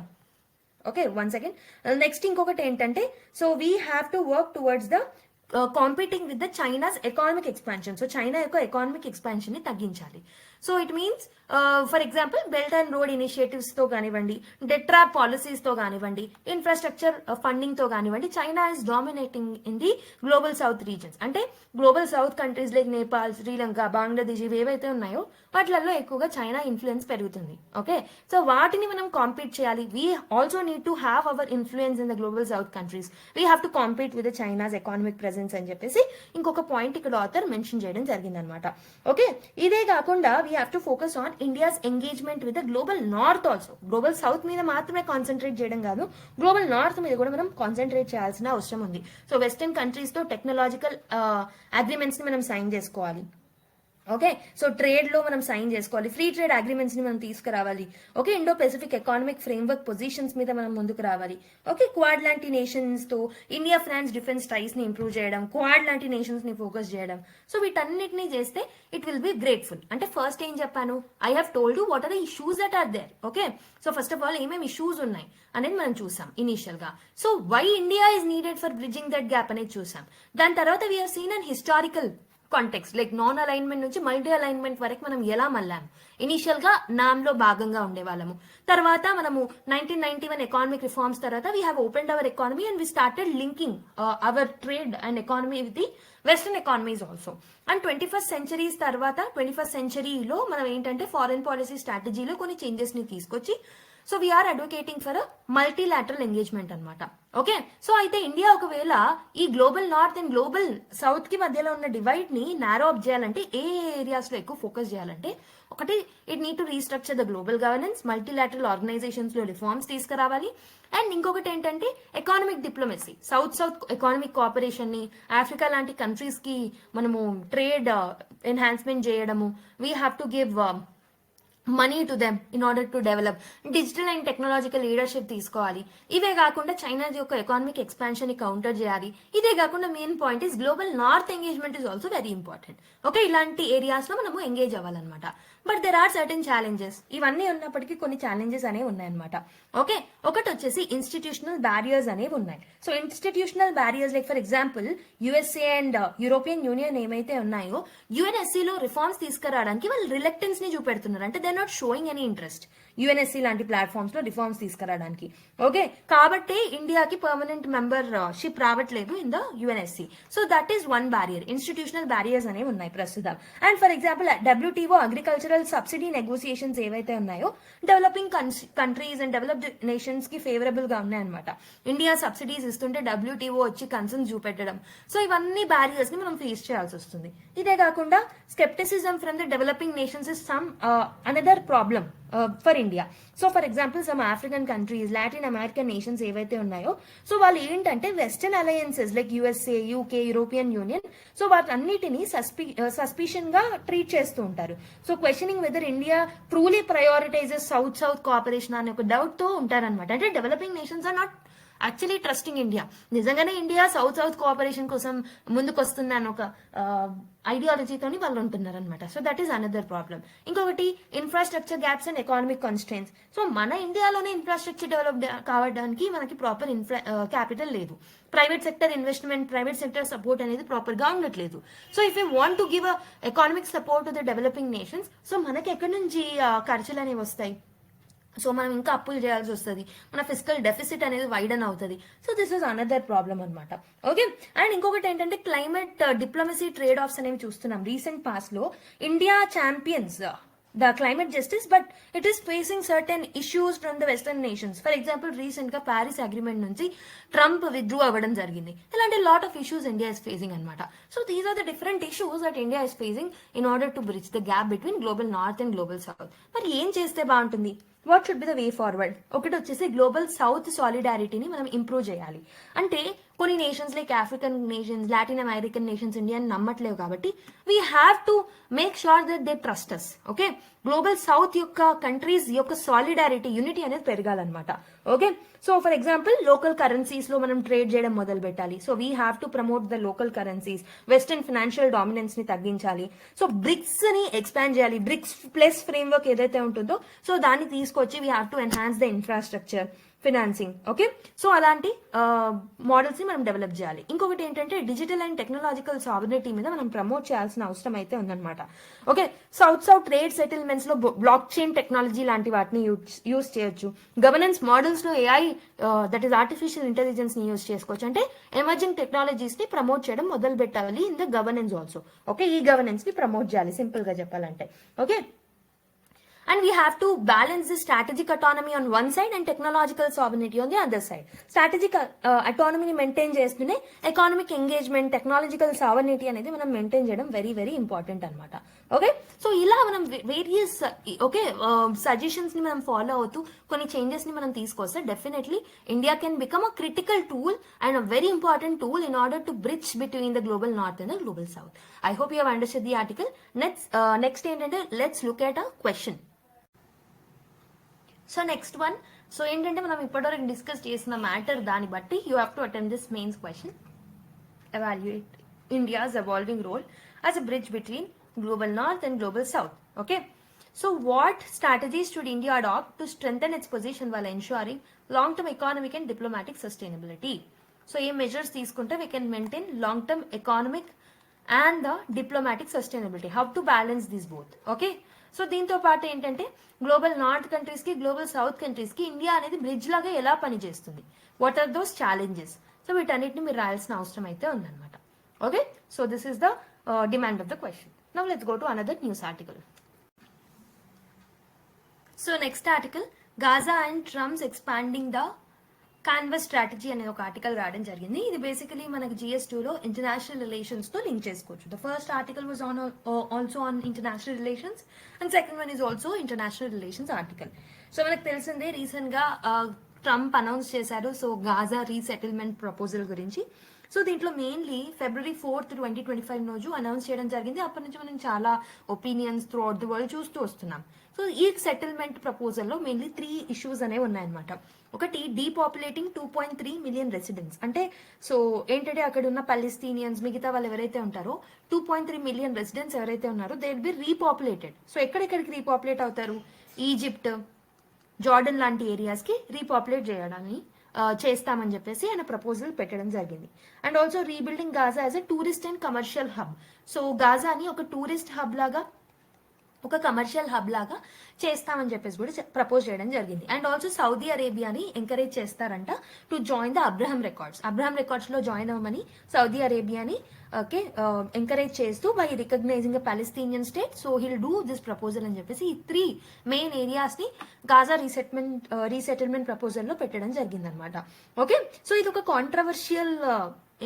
okay one second next ఇంకొకటి ఏంటంటే, so we have to work towards the competing with the China's economic expansion. So China యొక్క ఎకానమిక్ ఎక్స్పాన్షన్ ని తగ్గించాలి. So it means for example belt and road initiatives తో కానివ్వండి, డెట్రాప్ policies తో కానివ్వండి, infrastructure funding తో కానివ్వండి, China is dominating in the global south regions. అంటే global south countries like Nepal, Sri Lanka, Bangladesh ఇవి ఏవైతే ఉన్నాయో వాటిలలో ఎక్కువగా చైనా ఇన్ఫ్లుయెన్స్ పెరుగుతుంది. ఓకే, సో వాటిని మనం కాంపీట్ చేయాలి. We also need to have our influence in the global south countries. We have to compete with the China's economic presence అని చెప్పేసి ఇంకొక పాయింట్ ఇక్కడ ఆథర్ మెన్షన్ చేయడం జరిగిందనమాట. ఓకే, ఇదే కాకుండా we have to focus on India's engagement with the global north also. Global south మీద మాత్రమే కాన్సన్ట్రేట్ చేయడం కాదు, గ్లోబల్ నార్త్ మీద కూడా మనం కాన్సన్ట్రేట్ చేయాల్సిన అవసరం ఉంది. సో వెస్టర్న్ కంట్రీస్ తో టెక్నాలజికల్ అగ్రిమెంట్స్ ని మనం సైన్ చేసుకోవాలి. ఓకే, సో ట్రేడ్ లో మనం సైన్ చేసుకోవాలి, ఫ్రీ ట్రేడ్ అగ్రిమెంట్స్ ని మనం తీసుకురావాలి. Okay, Indo Pacific economic framework positions మీద మనం ముందుకు రావాలి. ఓకే, క్వాడ్ లాంటి నేషన్స్ తో ఇండియా ఫ్రాన్స్ డిఫెన్స్ టైస్ ని ఇంప్రూవ్ చేయడం, క్వాడ్ లాంటి నేషన్స్ ని ఫోకస్ చేయడం. సో వీటన్నిటిని చేస్తే ఇట్ విల్ బి గ్రేట్ఫుల్. అంటే ఫస్ట్ ఏం చెప్పాను, I have told you what are the issues that are there. Okay, so first of all ఏమేమి ఇష్యూస్ ఉన్నాయి అనేది మనం చూసాం ఇనీషియల్ గా. So why India is needed for bridging that gap అనేది చూసాం. దాని తర్వాత we are seen an historical context, like non alignment నుంచి మల్టీ అలైన్మెంట్ వరకు మనం ఎలా మళ్ళాము. ఇనిషియల్ గా నామ్ లో భాగంగా ఉండేవాళ్ళము, తర్వాత మనము 1991 ఎకానమిక్ రిఫార్మ్స్ తర్వాత we have opened our economy and we started linking our trade and economy with the western economies also. And 21st centuries తర్వాత 21st సెంచరీలో మనం ఏంటంటే ఫారెన్ పాలసీ స్ట్రాటజీలో కొన్ని చేంజెస్ ని తీసుకొచ్చి so we're advocating for multilateral engagement అనమాట. Okay, so అయితే India ఒకవేళ ఈ global north and global south కి మధ్యలో ఉన్న డివైడ్ ని నారో అప్ చేయాలంటే ఏ ఏరియాస్ లో ఎక్కువ ఫోకస్ చేయాలంటే, ఒకటి it need to restructure the global governance, multilateral organisations లో రిఫార్మ్స్ తీసుకురావాలి. అండ్ ఇంకొకటి ఏంటంటే economic diplomacy, south south economic cooperation ని, ఆఫ్రికా లాంటి కంట్రీస్ కి మనము ట్రేడ్ ఎన్హాన్స్మెంట్ చేయడము, we have to give money to them in order to develop, digital and technological leadership తీసుకోవాలి. ఇవే కాకుండా చైనా యొక్క ఎకానమిక్ ఎక్స్పాన్షన్ ని కౌంటర్ చేయాలి. ఇదే కాకుండా main point is global north engagement is also very important. Okay, ఇలాంటి ఏరియాస్ లో మనము ఎంగేజ్ అవ్వాలన్నమాట. But there are certain challenges. ఇవన్నీ ఉన్నప్పటికీ కొన్ని ఛాలెంజెస్ అనేవి ఉన్నాయన్నమాట. ఓకే, ఒకటి వచ్చేసి ఇన్స్టిట్యూషనల్ బ్యారియర్స్ అనేవి ఉన్నాయి. So institutional barriers like for example USA and European union ఏమైతే ఉన్నాయో యుఎన్ఎస్సీ లో రిఫార్మ్స్ తీసుకురావడానికి వాళ్ళు రిలక్టెన్స్ ని చూపెడుతున్నారు. అంటే they not showing any interest UNSC లాంటి ప్లాట్ఫామ్స్ లో రిఫార్మ్స్ తీసుకురావడానికి. ఓకే, కాబట్టి ఇండియాకి పర్మనెంట్ మెంబర్షిప్ రావట్లేదు in the UNSC. So that is one barrier. Institutional barriers అనేవి ఉన్నాయి ప్రస్తుతం. And for example WTO agricultural subsidy negotiations ఏవైతే ఉన్నాయో developing countries and developed nations కి ఫేవరబుల్ గా ఉన్నాయన్నమాట. ఇండియా సబ్సిడీస్ ఇస్తుంటే డబ్ల్యూటీఓ వచ్చి కన్సర్న్ చూపెట్టడం. సో ఇవన్నీ బ్యారియర్స్ ని మనం ఫేస్ చేయాల్సి వస్తుంది. ఇదే కాకుండా scepticism from the developing nations is some another problem for India. So for example some African countries, Latin American nations ఏవైతే ఉన్నాయో సో వాళ్ళు ఏంటంటే western alliances like USA, UK, European union so వాటన్నిటిని సస్పిషన్ గా ట్రీట్ చేస్తూ ఉంటారు. So questioning whether India truly prioritises south south cooperation అనే ఒక డౌట్ తో ఉంటారనమాట. అంటే developing nations are not actually trusting India. నిజంగానే ఇండియా సౌత్ సౌత్ కోఆపరేషన్ కోసం ముందుకు వస్తుందని ఒక ఐడియాలజీతోని వాళ్ళు ఉంటున్నారు అనమాట. So that is another problem. ఇంకొకటి infrastructure gaps and economic constraints. So మన ఇండియాలోనే ఇన్ఫ్రాస్ట్రక్చర్ డెవలప్ కావడానికి మనకి ప్రాపర్ క్యాపిటల్ లేదు. Private sector investment, private sector support అనేది ప్రాపర్ గా ఉండట్లేదు. So if you want to give a economic support to the developing nations so మనకి ఎక్కడి నుంచి ఖర్చులు అనేవి వస్తాయి. సో మనం ఇంకా అప్పులు చేయాల్సి వస్తుంది, మన ఫిజికల్ డెఫిసిట్ అనేది వైడన్ అవుతుంది. So this is another problem అనమాట. ఓకే, అండ్ ఇంకొకటి ఏంటంటే క్లైమేట్ డిప్లొమసీ ట్రేడ్ ఆఫ్స్ అనేవి చూస్తున్నాం. రీసెంట్ పాస్ట్ లో India champions the climate justice, but it is facing certain issues from the western nations. For example, recent గా Paris agreement నుంచి Trump withdraw అవ్వడం జరిగింది. ఇలాంటి lot of issues India is facing అన్నమాట. So these are the different issues that India is facing in order to bridge the gap between global north and global south. మరి ఏం చేస్తే బాగుంటుంది? What should be the way forward? ఒకటి వచ్చేసి global south సాలిడారిటీని మనం improve చేయాలి. అంటే కొన్ని nations like African nations, Latin American nations ఇండియాని నమ్మట్లేవు కాబట్టి we have to make sure that they trust us. Okay, global south యొక్క కంట్రీస్ యొక్క సాలిడారిటీ, యూనిటీ అనేది పెరగాలన్నమాట. Okay, so for example local currencies లో మనం ట్రేడ్ చేయడం మొదలు పెట్టాలి. So we have to promote the local currencies, western financial dominance ని తగ్గించాలి. సో బ్రిక్స్ ని ఎక్స్పాండ్ చేయాలి. బ్రిక్స్ ప్లస్ ఫ్రేమ్వర్క్ ఏదైతే ఉంటుందో సో దాన్ని తీసుకొచ్చి we have to enhance the infrastructure, financing. Okay, so అలాంటి మోడల్స్ ని మనం డెవలప్ చేయాలి. ఇంకొకటి ఏంటంటే డిజిటల్ అండ్ టెక్నాలజికల్ సావరిటీ మీద మనం ప్రమోట్ చేయాల్సిన అవసరం అయితే ఉందన్నమాట. Okay, south south trade settlements లో బ్లాక్ చైన్ టెక్నాలజీ లాంటి వాటిని యూజ్ చేయొచ్చు. గవర్నెన్స్ మోడల్స్ లో AI that is artificial intelligence ని యూజ్ చేసుకోవచ్చు. అంటే ఎమర్జింగ్ టెక్నాలజీస్ ని ప్రమోట్ చేయడం మొదలు పెట్టాలి in the governance also. Okay, e governance ని ప్రమోట్ చేయాలి సింపుల్ గా చెప్పాలంటే. Okay, and we have to balance the strategic autonomy on one side and technological sovereignty on the other side. Strategic autonomy ని maintain చేస్తూనే economic engagement, technological sovereignty అనేది మనం maintain చేయడం very very important అనమాట. Okay, so ఇలా మనం various suggestions ని మనం ఫాలో అవుతూ కొన్ని చేంజెస్ ని మనం తీసుకొస్తే definitely India can become a critical tool and a very important tool in order to bridge between the global north and the global south. I hope you have understand the article. Next ఏంటంటే let's look at a question. So next one, so ఏంటంటే మనం ఇప్పటివరకు discuss చేసిన matter దాన్ని బట్టి you have to attempt this mains question. Evaluate India's evolving role as a bridge between global north and global south. Okay, so what strategies should India adopt to strengthen its position while ensuring long-term economic and diplomatic sustainability? So A measures తీసుకుంటే we can maintain long-term economic and the diplomatic sustainability, how to balance these both. Okay, so దీంతో పాటు ఏంటంటే global north countries కి global south countries కి India అనేది bridge లాగా ఎలా పనిచేస్తుంది, what are those challenges. So వీటన్నిటిని మీరు రాయాల్సిన అవసరం అయితే ఉందన్నమాట. Okay, so this is the demand of the question. Now let's go to another news article. So next article, Gaza and Trump's expanding the canvas strategy అనే ఒక article రావడం జరిగింది. ఇది బేసికలీ మనకి GS2లో ఇంటర్నేషనల్ రిలేషన్స్ తో లింక్ చేసుకోవచ్చు. The first article was on also on international relations and second one is also international relations article. So మనకు తెలిసిందే రీసెంట్ గా ట్రంప్ అనౌన్స్ చేశారు సో గాజా రీసెటిల్మెంట్ ప్రపోజల్ గురించి. సో దీంట్లో మెయిన్లీ February 4th, 2025 రోజు announce చేయడం జరిగింది. అప్పటి నుంచి మనం చాలా opinions through out the world చూస్తూ వస్తున్నాం. సో ఈ సెటిల్మెంట్ ప్రపోజల్లో మెయిన్లీ 3 ఇష్యూస్ అనేవి ఉన్నాయన్నమాట. ఒకటి, డీపాపులేటింగ్ 2.3 మిలియన్ రెసిడెంట్స్. అంటే సో ఏంటంటే అక్కడ ఉన్న పలెస్తీనియన్స్ మిగతా వాళ్ళు ఎవరైతే ఉంటారో 2.3 మిలియన్ రెసిడెంట్స్ ఎవరైతే ఉన్నారో దే విల్ బి రీపాపులేటెడ్. సో ఎక్కడెక్కడికి రీపాపులేట్ అవుతారు, ఈజిప్ట్, జార్డన్ లాంటి ఏరియాస్ కి రీపాపులేట్ చేయడాన్ని చేస్తామని చెప్పేసి ఆయన ప్రపోజల్ పెట్టడం జరిగింది. And also rebuilding Gaza as a tourist and commercial hub. So గాజాని ఒక టూరిస్ట్ హబ్ లాగా, ఒక కమర్షియల్ హబ్ లాగా చేస్తామని చెప్పేసి కూడా ప్రపోజ్ చేయడం జరిగింది. అండ్ ఆల్సో సౌదీ అరేబియాని ఎంకరేజ్ చేస్తారంట to join the Abraham records. Abraham records లో జాయిన్ అవ్వమని సౌదీ అరేబియాని ఎంకరేజ్ చేస్తూ by recognizing a Palestinian state. So he'll do this proposal అని చెప్పేసి ఈ 3 మెయిన్ ఏరియాస్ ని గాజా రీసెటిల్మెంట్ ప్రపోజల్ లో పెట్టడం జరిగింది అనమాట. ఓకే, సో ఇది ఒక కాంట్రవర్షియల్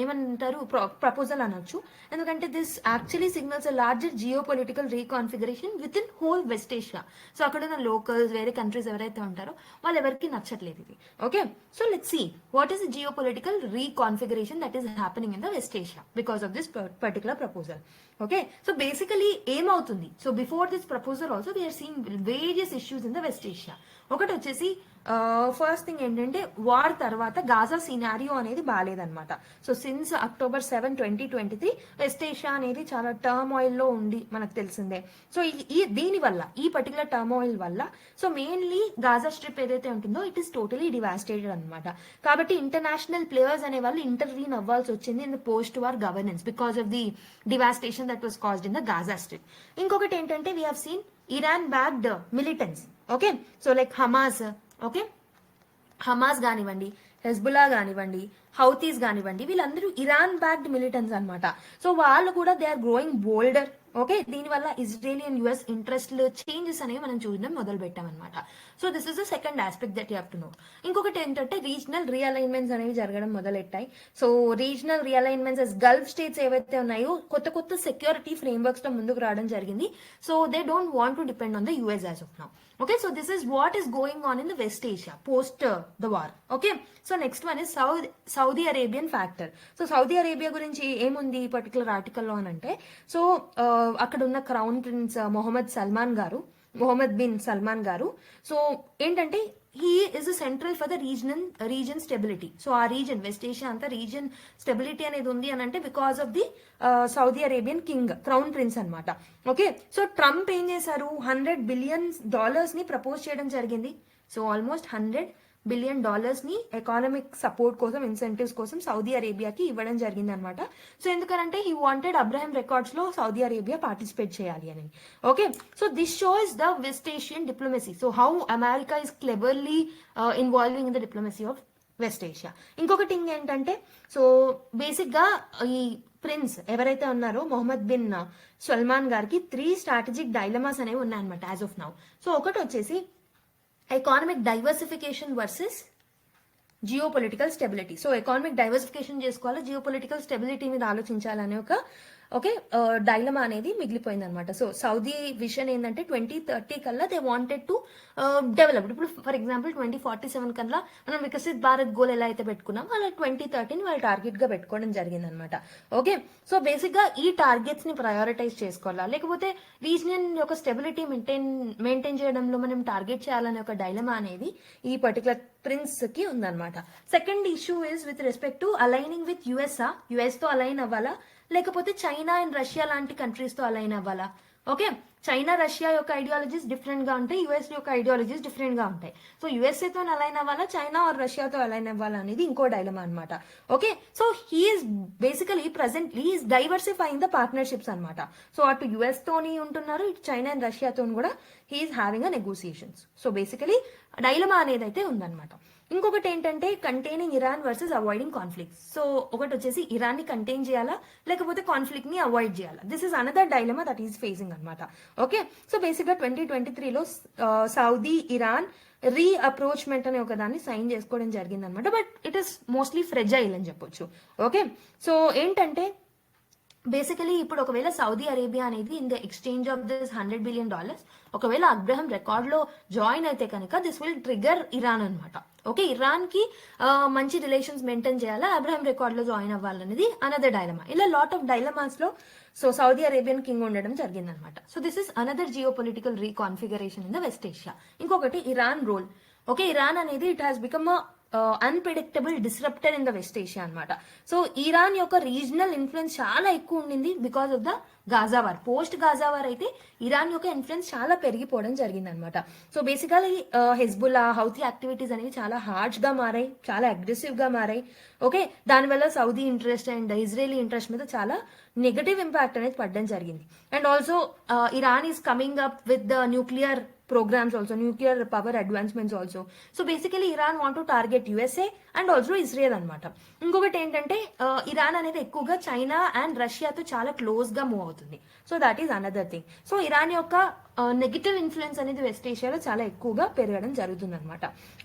ఏమంటారు ప్రపోజల్ అనొచ్చు. ఎందుకంటే this actually signals a larger geo political reconfiguration within whole West Asia. So అక్కడ ఉన్న లోకల్స్, వేరే కంట్రీస్ ఎవరైతే ఉంటారో వాళ్ళు ఎవరికి నచ్చట్లేదు ఇది. Okay, so let's see what is the geo political reconfiguration that is happening in the west Asia because of this particular proposal. Okay, so basically ఏమవుతుంది, so before this proposal also we're seeing various issues in the west Asia. ఒకటి వచ్చేసి first thing ఏంటంటే war తర్వాత Gaza scenario అనేది బాగాలేదనమాట. So since October 7, 2023 West Asia అనేది చాలా turmoil లో ఉండి మనకు తెలిసిందే. సో దీని వల్ల, ఈ పర్టికులర్ టర్మాయిల్ వల్ల సో మెయిన్లీ గాజా స్ట్రిప్ ఏదైతే ఉంటుందో ఇట్ ఈస్ టోటలీ డివాస్టేటెడ్ అనమాట. కాబట్టి ఇంటర్నేషనల్ ప్లేయర్స్ అనే వాళ్ళు ఇంటర్వీన్ అవ్వాల్సి వచ్చింది in the post war governance because of the devastation that was caused in the Gaza strip. ఇంకొకటి ఏంటంటే we have seen Iran backed militants. Okay, so like Hamas, okay, Hamas కానివ్వండి, Hezbollah కానివ్వండి, Houthis కానివ్వండి, వీళ్ళందరూ Iran backed militants అనమాట. So వాళ్ళు కూడా they are growing bolder. Okay, దీనివల్ల Israeli and US interest changes అనేవి మనం చూడడం మొదలు పెట్టామన్నమాట. So this is the second aspect that you have to know. ఇంకొకటి ఏంటంటే రీజనల్ రీఅలైన్మెంట్స్ అనేవి జరగడం మొదలెట్టాయి. సో రీజనల్ రీఅలైన్మెంట్స్ గల్ఫ్ స్టేట్స్ ఏవైతే ఉన్నాయో కొత్త కొత్త సెక్యూరిటీ ఫ్రేమ్వర్క్స్ లో ముందుకు రావడం జరిగింది. So they don't want to depend on the US as of now. Okay, so this is what is going on in the West Asia post the war. Okay, so next one is Saudi Arabian factor. So Saudi Arabia గురించి ఏముంది ఈ particular article లో అంటే, so అక్కడ ఉన్న crown prince Mohammed bin Salman గారు so ఏంటంటే he is a central for the region stability. So ఆ రీజన్ వెస్ట్ ఏషియా అంతా రీజన్ స్టెబిలిటీ అనేది ఉంది అని అంటే because of the Saudi Arabian king, crown prince అనమాట. ఓకే, సో ట్రంప్ ఏం చేశారు, $100 బిలియన్ ని ప్రపోజ్ చేయడం జరిగింది. సో ఆల్మోస్ట్ $100 బిలియన్ ని ఎకానమిక్ సపోర్ట్ కోసం, ఇన్సెంటివ్స్ కోసం సౌదీ అరేబియాకి ఇవ్వడం జరిగింది అనమాట. సో ఎందుకంటే హీ వాంటెడ్ అబ్రహం రికార్డ్స్ లో సౌదీ అరేబియా పార్టిసిపేట్ చేయాలి అని. Okay, so this shows the west Asian diplomacy. So how America is cleverly involving in the diplomacy of west Asia. ఇంకొకటి ఏంటంటే సో బేసిక్ గా ఈ ప్రిన్స్ ఎవరైతే ఉన్నారో మొహమ్మద్ బిన్ సల్మాన్ గారికి 3 స్ట్రాటజిక్ డైలమాస్ అనేవి ఉన్నాయన్నమాట యాజ్ ఆఫ్ నౌ. సో ఒకటి వచ్చేసి economic diversification versus geo political stability. So economic diversification చేసుకోవాలి, జియో పొలిటికల్ స్టెబిలిటీ మీద ఆలోచించాలనే ఒక డైలమా అనేది మిగిలిపోయింది అనమాట. సో సౌదీ విజన్ ఏంటంటే 2030 కల్లా దే వాంటెడ్ టు డెవలప్. ఇప్పుడు ఫర్ ఎగ్జాంపుల్ 2047 కల్లా మనం వికసిత్ భారత్ గోల్ ఎలా అయితే పెట్టుకున్నాం అలా 2030 వాళ్ళు టార్గెట్ గా పెట్టుకోవడం జరిగింది అనమాట. ఓకే, సో బేసిక్ గా ఈ టార్గెట్స్ ని ప్రయారిటైజ్ చేసుకోవాలా లేకపోతే రీజన్ యొక్క స్టెబిలిటీ మెయింటైన్ చేయడంలో మనం టార్గెట్ చేయాలనే ఒక డైలమా అనేది ఈ పర్టికులర్ ప్రిన్స్ కి ఉందన్నమాట. Second issue is with respect to aligning with US తో అలైన్ అవ్వాలా లేకపోతే చైనా అండ్ రష్యా లాంటి కంట్రీస్ తో అలైన్ అవ్వాలా. ఓకే, చైనా రష్యా యొక్క ఐడియాలజీస్ డిఫరెంట్ గా ఉంటాయి, యుఎస్ యొక్క ఐడియాలజీస్ డిఫరెంట్ గా ఉంటాయి. సో యుఎస్ఏ తో అలైన్ అవ్వాలా చైనా ఆర్ రష్యాతో అలైన్ అవ్వాలా అనేది ఇంకో డైలమా అనమాట. Okay, so he's basically presently is diversifying the partnerships అనమాట. సో అటు యుఎస్ తోని ఉంటున్నారు, ఇటు చైనా అండ్ రష్యాతో కూడా he's having a negotiations. So basically dilemma అనేది అయితే ఉందన్నమాట. ఇంకొకటి ఏంటంటే containing Iran versus avoiding conflict. So ఒకటి వచ్చేసి ఇరాన్ ని కంటైన్ చేయాలా లేకపోతే కాన్ఫ్లిక్ట్ ని అవాయిడ్ చేయాలా. This is another dilemma that is facing అనమాట. ఓకే, సో బేసిక్ గా 2023లో సౌదీ ఇరాన్ రీఅప్రోచ్మెంట్ అనే ఒక దాన్ని సైన్ చేసుకోవడం జరిగింది అనమాట. But it is mostly fragile అని చెప్పొచ్చు. ఓకే, సో ఏంటంటే బేసికలీ ఇప్పుడు ఒకవేళ సౌదీ అరేబియా అనేది in the exchange of this $100 billion ఒకవేళ అబ్రహం రికార్డ్ లో జాయిన్ అయితే కనుక దిస్ విల్ ట్రిగర్ ఇరాన్ అనమాట. ఓకే, ఇరాన్ కి మంచి రిలేషన్స్ మెయింటైన్ చేయాలా అబ్రహం రికార్డ్ లో జాయిన్ అవ్వాలనేది అనదర్ డైలమా. ఇలా లాట్ ఆఫ్ డైలమాస్ లో సో సౌదీ అరేబియన్ కింగ్ ఉండడం జరిగిందనమాట. So this is another Jio political రీకాన్ఫిగరేషన్ in the west Asia. ఇంకొకటి ఇరాన్ రోల్. ఓకే, ఇరాన్ అనేది it has become unpredictable disruptor in the west Asia అనమాట. So Iran యొక్క regional influence చాలా ఎక్కువ ఉండింది because of the Gaza war. Post Gaza war అయితే Iran యొక్క influence చాలా పెరిగిపోవడం జరిగింది అనమాట. So basically Hezbollah Houthi activities అనేవి చాలా హార్ష్ గా మారాయి, చాలా అగ్రెసివ్ గా మారాయి. ఓకే, దానివల్ల Saudi interest and Israeli interest మీద చాలా నెగటివ్ ఇంపాక్ట్ అనేది పడడం జరిగింది. And also Iran is coming up with the nuclear programs also, nuclear power advancements also. So basically Iran want to target USA and also Israel అనమాట. ఇంకొకటి ఏంటంటే Iran అనేది ఎక్కువగా చైనా అండ్ రష్యాతో చాలా క్లోజ్ గా మూవ్ అవుతుంది. So that is another thing. So Iran యొక్క నెగిటివ్ ఇన్ఫ్లుయెన్స్ అనేది వెస్ట్ ఏషియాలో చాలా ఎక్కువగా పెరగడం జరుగుతుంది అనమాట.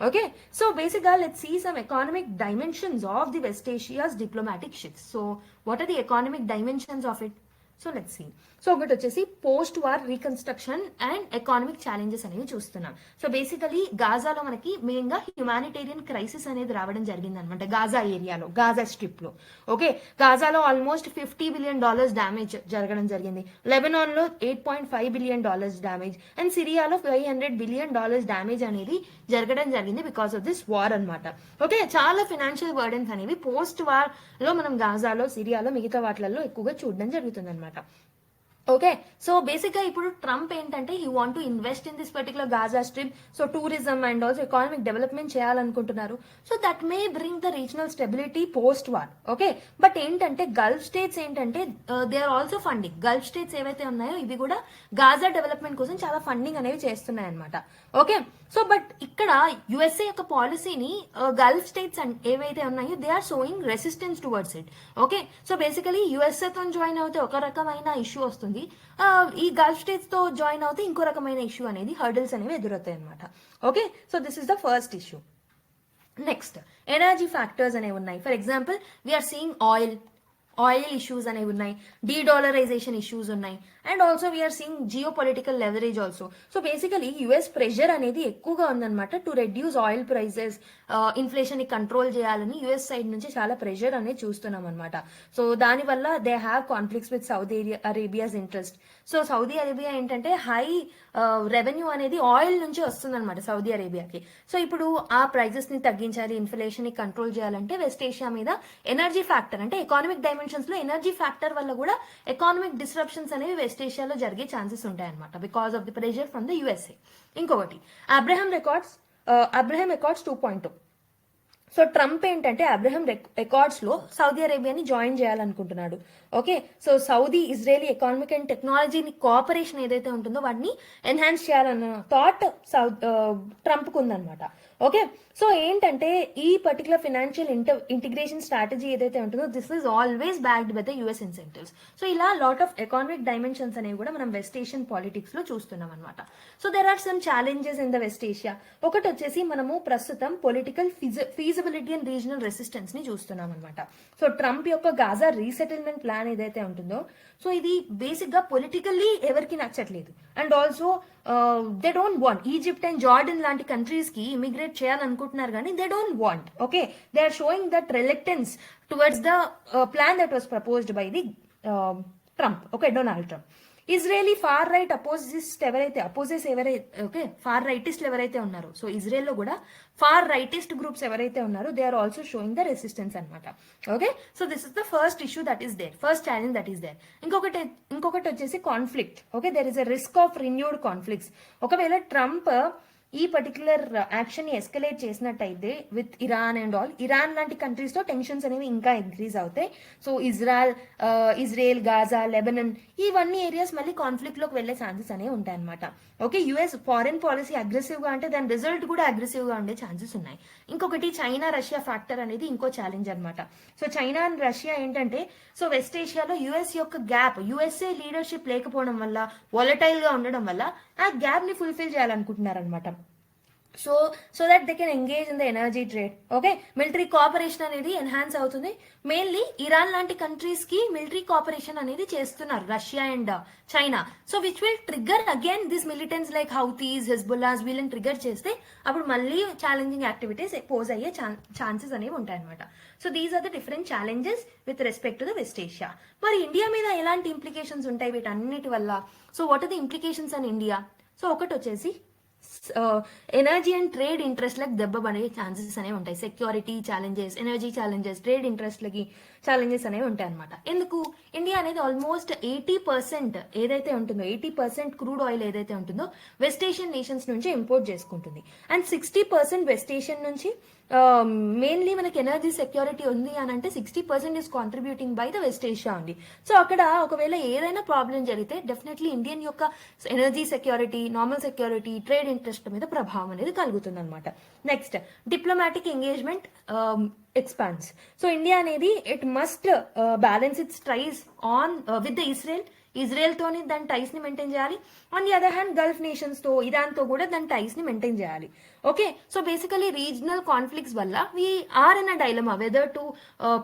ఓకే, సో బేసిక్ గా let's see some economic dimensions of the west Asia's diplomatic shifts. So what are the economic dimensions of it? So let's see. So ఒకటి వచ్చేసి post war reconstruction and economic challenges అనేవి చూస్తున్నాం. So basically గాజాలో మనకి main గా humanitarian crisis అనేది రావడం జరిగింది అనమాట. గాజా ఏరియాలో, గాజా స్ట్రిప్ లో. ఓకే, గాజాలో ఆల్మోస్ట్ $50 బిలియన్ డామేజ్ జరగడం జరిగింది. లెబనాన్ లో $8.5 బిలియన్ డామేజ్ అండ్ సిరియాలో $500 బిలియన్ డామేజ్ అనేది జరగడం జరిగింది బికాస్ ఆఫ్ దిస్ వార్ అనమాట. ఓకే, చాలా ఫైనాన్షియల్ బర్డెన్స్ అనేవి పోస్ట్ వార్ లో మనం గాజాలో, సిరియాలో, మిగతా వాటిలలో ఎక్కువగా చూడడం జరుగుతుంది అనమాట. ఓకే, సో బేసిక్ గా ఇప్పుడు ట్రంప్ ఏంటంటే he want to invest in this particular Gaza strip. So tourism and also economic development చేయాలనుకుంటున్నారు. So that may bring the regional stability post war. Okay, but ఏంటంటే గల్ఫ్ స్టేట్స్ ఏంటంటే they are also funding. Gulf states ఏవైతే ఉన్నాయో ఇవి కూడా Gaza development కోసం చాలా funding అనేవి చేస్తున్నాయి అనమాట. ఓకే, సో బట్ ఇక్కడ యుఎస్ఏ యొక్క పాలసీని గల్ఫ్ స్టేట్స్ ఏవైతే ఉన్నాయో they are showing resistance towards it. Okay, so basically యుఎస్ఏతో జాయిన్ అవుతే ఒక రకమైన ఇష్యూ వస్తుంది, ఈ గల్ఫ్ స్టేట్స్ తో జాయిన్ అవుతే ఇంకో రకమైన ఇష్యూ అనేది హర్డిల్స్ అనేవి ఎదురవుతాయి అనమాట. Okay, so this is the first issue. Next energy factors అనేవి ఉన్నాయి. For example we're seeing oil issues అనేవి ఉన్నాయి, డీడాలరైజేషన్ ఇష్యూస్ ఉన్నాయి and also we're seeing geo political leverage also. So basically US pressure అనేది ఎక్కువగా ఉందన్నమాట to reduce oil prices, inflation ని control చేయాలని యుఎస్ సైడ్ నుంచి చాలా ప్రెషర్ అనేది చూస్తున్నాం అనమాట. సో దానివల్ల they have conflicts with Saudi Arabia's interest. So Saudi Arabia ఏంటంటే హై రెవెన్యూ అనేది ఆయిల్ నుంచి వస్తుందన్నమాట సౌదీ అరేబియాకి. సో ఇప్పుడు ఆ ప్రైజెస్ ని తగ్గించాలి, ఇన్ఫ్లేషన్ ని కంట్రోల్ చేయాలంటే వెస్ట్ ఏషియా మీద ఎనర్జీ ఫ్యాక్టర్ అంటే ఎకానమిక్ డైమెన్షన్స్ లో ఎనర్జీ ఫ్యాక్టర్ వల్ల కూడా ఎకానమిక్ డిస్రప్షన్స్ అనేవి వెస్ట్ ఏషియాలో జరిగే ఛాన్సెస్ ఉంటాయి అనమాట because of the pressure from the USA. ఇంకొకటి అబ్రహం అకార్డ్స్ 2.2. సో ట్రంప్ ఏంటంటే అబ్రహం అకార్డ్స్ లో సౌదీ అరేబియాని జాయిన్ చేయాలనుకుంటున్నాడు. Okay, so Saudi Israeli economic and టెక్నాలజీని కోఆపరేషన్ ఏదైతే ఉంటుందో వాటిని ఎన్హాన్స్ చేయాలన్న థాట్ ట్రంప్ కు ఉందన్నమాట. ఓకే, సో ఏంటంటే ఈ పర్టికులర్ ఫినాన్షియల్ ఇంటిగ్రేషన్ స్ట్రాటజీ ఏదైతే ఉంటుందో this is always backed by the US incentives. So ఇలా లాట్ ఆఫ్ ఎకానమిక్ డైమెన్షన్స్ అనేవి కూడా మనం వెస్ట్ ఏషియన్ పాలిటిక్స్ లో చూస్తున్నాం అనమాట. So there are some challenges in the west Asia. ఒకటి వచ్చేసి మనము ప్రస్తుతం political feasibility and regional resistance ని చూస్తున్నాం అనమాట. సో ట్రంప్ యొక్క గాజా రీసెటిల్మెంట్ ప్లాన్ ఏదైతే ఉంటుందో సో ఇది బేసిక్ గా పొలిటికల్లీ ఎవరికి నచ్చట్లేదు. And also they don't want Egypt and Jordan లాంటి కంట్రీస్ కి ఇమిగ్రేట్ చేయాలనుకుంటున్నారు కానీ they don't want. Okay, they are showing that reluctance towards the plan that was proposed by the Trump. Okay, Donald Trump. Israeli far right far rightist ఎవరైతే ఉన్నారో so Israel లో కూడా far rightist groups ఎవరైతే ఉన్నారో they are also showing the resistance అనమాట. Okay, so this is the first issue that is there, first challenge that is there. ఇంకొకటి వచ్చేసి conflict. Okay, there is a risk of renewed conflicts. ఒకవేళ Trump ఈ particular action ని escalate చేసినట్టయితే with Iran and all, Iran లాంటి countries తో tensions అనేవి ఇంకా ఇంక్రీజ్ అవుతాయి. సో ఇజ్రాయెల్, గాజా, లెబనన్ ఇవన్నీ ఏరియాస్ మళ్ళీ కాన్ఫ్లిక్ట్ లోకి వెళ్లే ఛాన్సెస్ అనేవి ఉంటాయి అనమాట. Okay, US foreign policy aggressive గా అంటే దాని రిజల్ట్ కూడా అగ్రెసివ్ గా ఉండే ఛాన్సెస్ ఉన్నాయి. ఇంకొకటి చైనా రష్యా ఫ్యాక్టర్ అనేది ఇంకో ఛాలెంజ్ అనమాట. సో చైనా అండ్ రష్యా ఏంటంటే సో వెస్ట్ ఏషియాలో యుఎస్ యొక్క గ్యాప్, యుఎస్ఏ లీడర్షిప్ లేకపోవడం వల్ల, వాలటైల్ గా ఉండడం వల్ల ఆ గ్యాప్ ని ఫుల్ఫిల్ చేయాలనుకుంటున్నారు అనమాట. So that they can engage in the energy trade. Okay, military cooperation అనేది ఎన్హాన్స్ అవుతుంది. మెయిన్లీ ఇరాన్ లాంటి కంట్రీస్ కి మిలిటరీ కోఆపరేషన్ అనేది చేస్తున్నారు Russia and China. So which will trigger again this militants like Houthis, Hezbollahs వీళ్ళని trigger చేస్తే అప్పుడు మళ్ళీ ఛాలెంజింగ్ యాక్టివిటీస్ పోజ్ అయ్యే ఛాన్సెస్ అనేవి ఉంటాయన్నమాట. So these are the different challenges with respect to the west Asia. మరి ఇండియా మీద ఎలాంటి ఇంప్లికేషన్స్ ఉంటాయి వీటన్నిటి వల్ల? So what are the implications on India? So ఒకటి వచ్చేసి ఎనర్జీ అండ్ ట్రేడ్ ఇంట్రెస్ట్లకు దెబ్బ పడే ఛాన్సెస్ అనేవి ఉంటాయి. Security challenges, energy challenges, trade ఇంట్రెస్ట్లకి ఛాలెంజెస్ అనేవి ఉంటాయి అనమాట. ఎందుకు? ఇండియా అనేది ఆల్మోస్ట్ 80% ఏదైతే ఉంటుందో 80% క్రూడ్ ఆయిల్ ఏదైతే ఉంటుందో వెస్ట్ ఏషియన్ నేషన్స్ నుంచి ఇంపోర్ట్ చేసుకుంటుంది. అండ్ 60% వెస్ట్ ఏషియన్ నుంచి మెయిన్లీ మనకి ఎనర్జీ సెక్యూరిటీ ఉంది అని అంటే 60% is contributing by the west Asia ఉంది. సో అక్కడ ఒకవేళ ఏదైనా ప్రాబ్లం జరిగితే డెఫినెట్లీ ఇండియన్ యొక్క energy security, normal security, trade interest మీద ప్రభావం అనేది కలుగుతుంది అనమాట. Next, diplomatic engagement expanse. So India అనేది it must balance its ties on with the Israel తోని దాని టైస్ ని మెయింటైన్ చేయాలి. On the other hand Gulf nations తో, ఇరాన్ తో కూడా దాని టైస్ ని మెయింటైన్ చేయాలి. Okay, so basically regional conflicts వల్ల we are in a dilemma whether to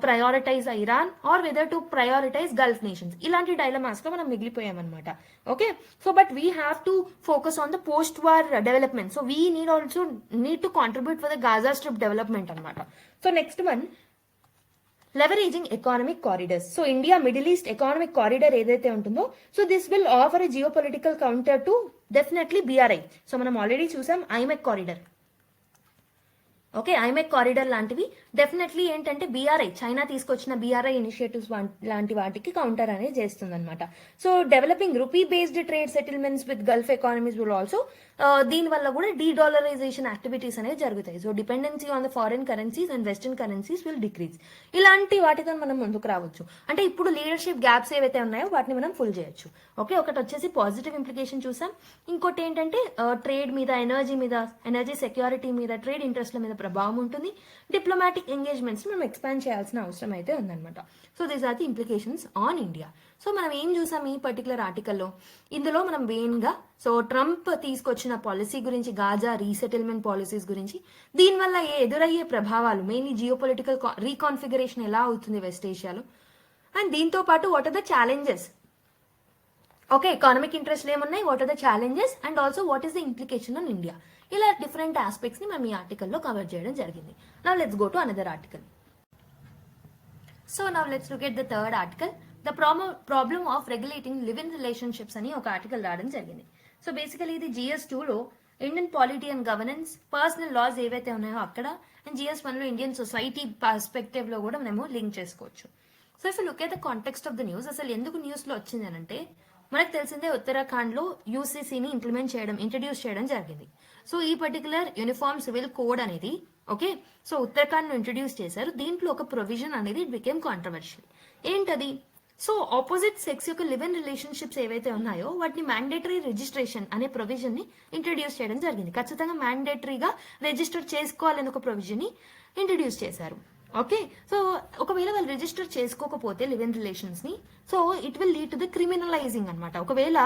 prioritise Iran or whether to prioritise Gulf nations. ఇలాంటి డైలమాస్ లో మనం మిగిలిపోయామన్నమాట. Okay, so but we have to focus on the post war development. So we need to contribute for the Gaza strip development అనమాట. So next one, leveraging economic corridors. So India middle east economic corridor ఏదైతే ఉంటుందో so this will offer a geo political counter to definitely BRI. So మనం already చూసాం ఐమెక్ corridor. Okay, ఐమెక్ corridor లాంటివి definitely ఏంటంటే BRI, China తీసుకొచ్చిన BRI initiatives లాంటి వాటికి counter అనేది చేస్తుంది అనమాట. So developing rupee based trade settlements with Gulf economies will also, దీని వల్ల కూడా డీడాలరైజేషన్ యాక్టివిటీస్ అనేవి జరుగుతాయి. So dependency on the foreign currencies and western currencies will decrease. ఇలాంటి వాటితో మనం ముందుకు రావచ్చు. అంటే ఇప్పుడు లీడర్షిప్ గ్యాప్స్ ఏవైతే ఉన్నాయో వాటిని మనం ఫుల్ చేయొచ్చు. ఓకే, ఒకటి వచ్చేసి పాజిటివ్ ఇంప్లికేషన్ చూసాం. ఇంకోటి ఏంటంటే ట్రేడ్ మీద, ఎనర్జీ సెక్యూరిటీ మీద, ట్రేడ్ ఇంట్రెస్ట్ల మీద ప్రభావం ఉంటుంది. డిప్లొమాటిక్ ఎంగేజ్మెంట్స్ మనం ఎక్స్పాండ్ చేయాల్సిన అవసరం అయితే ఉందన్నమాట. So these are the implications on India. So మనం ఏం చూసాం ఈ పర్టికులర్ ఆర్టికల్లో? ఇందులో మనం మెయిన్గా సో ట్రంప్ తీసుకొచ్చిన పాలసీ గురించి, గాజా రీసెటిల్మెంట్ పాలసీస్ గురించి, దీనివల్ల ఎదురయ్యే ప్రభావాలు, మెయిన్లీ జియో పొలిటికల్ రీకాన్ఫిగరేషన్ ఎలా అవుతుంది వెస్ట్ ఏషియాలో, అండ్ దీంతో పాటు what are the challenges. Okay, economic interest ఏమున్నాయి, what are the challenges, and also what is the implication on India. ఇలా డిఫరెంట్ ఆస్పెక్ట్స్ ని మనం ఈ ఆర్టికల్లో కవర్ చేయడం జరిగింది. Now let's go to another article. So now let's look at the third article, the problem of regulating live in relationships అని ఒక article రావడం జరిగింది. సో బేసికలీ ఇది GS2లో Indian polity and governance, personal loss ఏవైతే ఉన్నాయో అక్కడ, అండ్ GS1లో ఇండియన్ సొసైటీ పర్స్పెక్టివ్ లో కూడా మనము లింక్ చేసుకోవచ్చు. So if look at the context of the news, అసలు ఎందుకు న్యూస్ లో వచ్చింది అని అంటే మనకు తెలిసిందే ఉత్తరాఖండ్ లో యూసీసీని ఇంట్రడ్యూస్ చేయడం జరిగింది. సో ఈ పర్టికులర్ యూనిఫామ్ సివిల్ కోడ్ అనేది ఓకే, సో ఉత్తరాఖండ్ ఇంట్రడ్యూస్ చేశారు. దీంట్లో ఒక ప్రొవిజన్ అనేది ఇట్ బికేమ్ కాంట్రవర్షియల్. ఏంటది? సో ఆపోజిట్ సెక్స్ యొక్క లివ్ ఇన్ రిలేషన్షిప్స్ ఏవైతే ఉన్నాయో వాటిని మ్యాండేటరీ రిజిస్ట్రేషన్ అనే ప్రొవిజన్ ని ఇంట్రడ్యూస్ చేయడం జరిగింది. ఖచ్చితంగా మ్యాండేటరీగా రిజిస్టర్ చేసుకోవాలని ఒక ప్రొవిజన్ ని ఇంట్రడ్యూస్ చేశారు. ఓకే, సో ఒకవేళ వాళ్ళు రిజిస్టర్ చేసుకోకపోతే లివ్ ఇన్ రిలేషన్స్ ని, so it will lead to the criminalising అనమాట. ఒకవేళ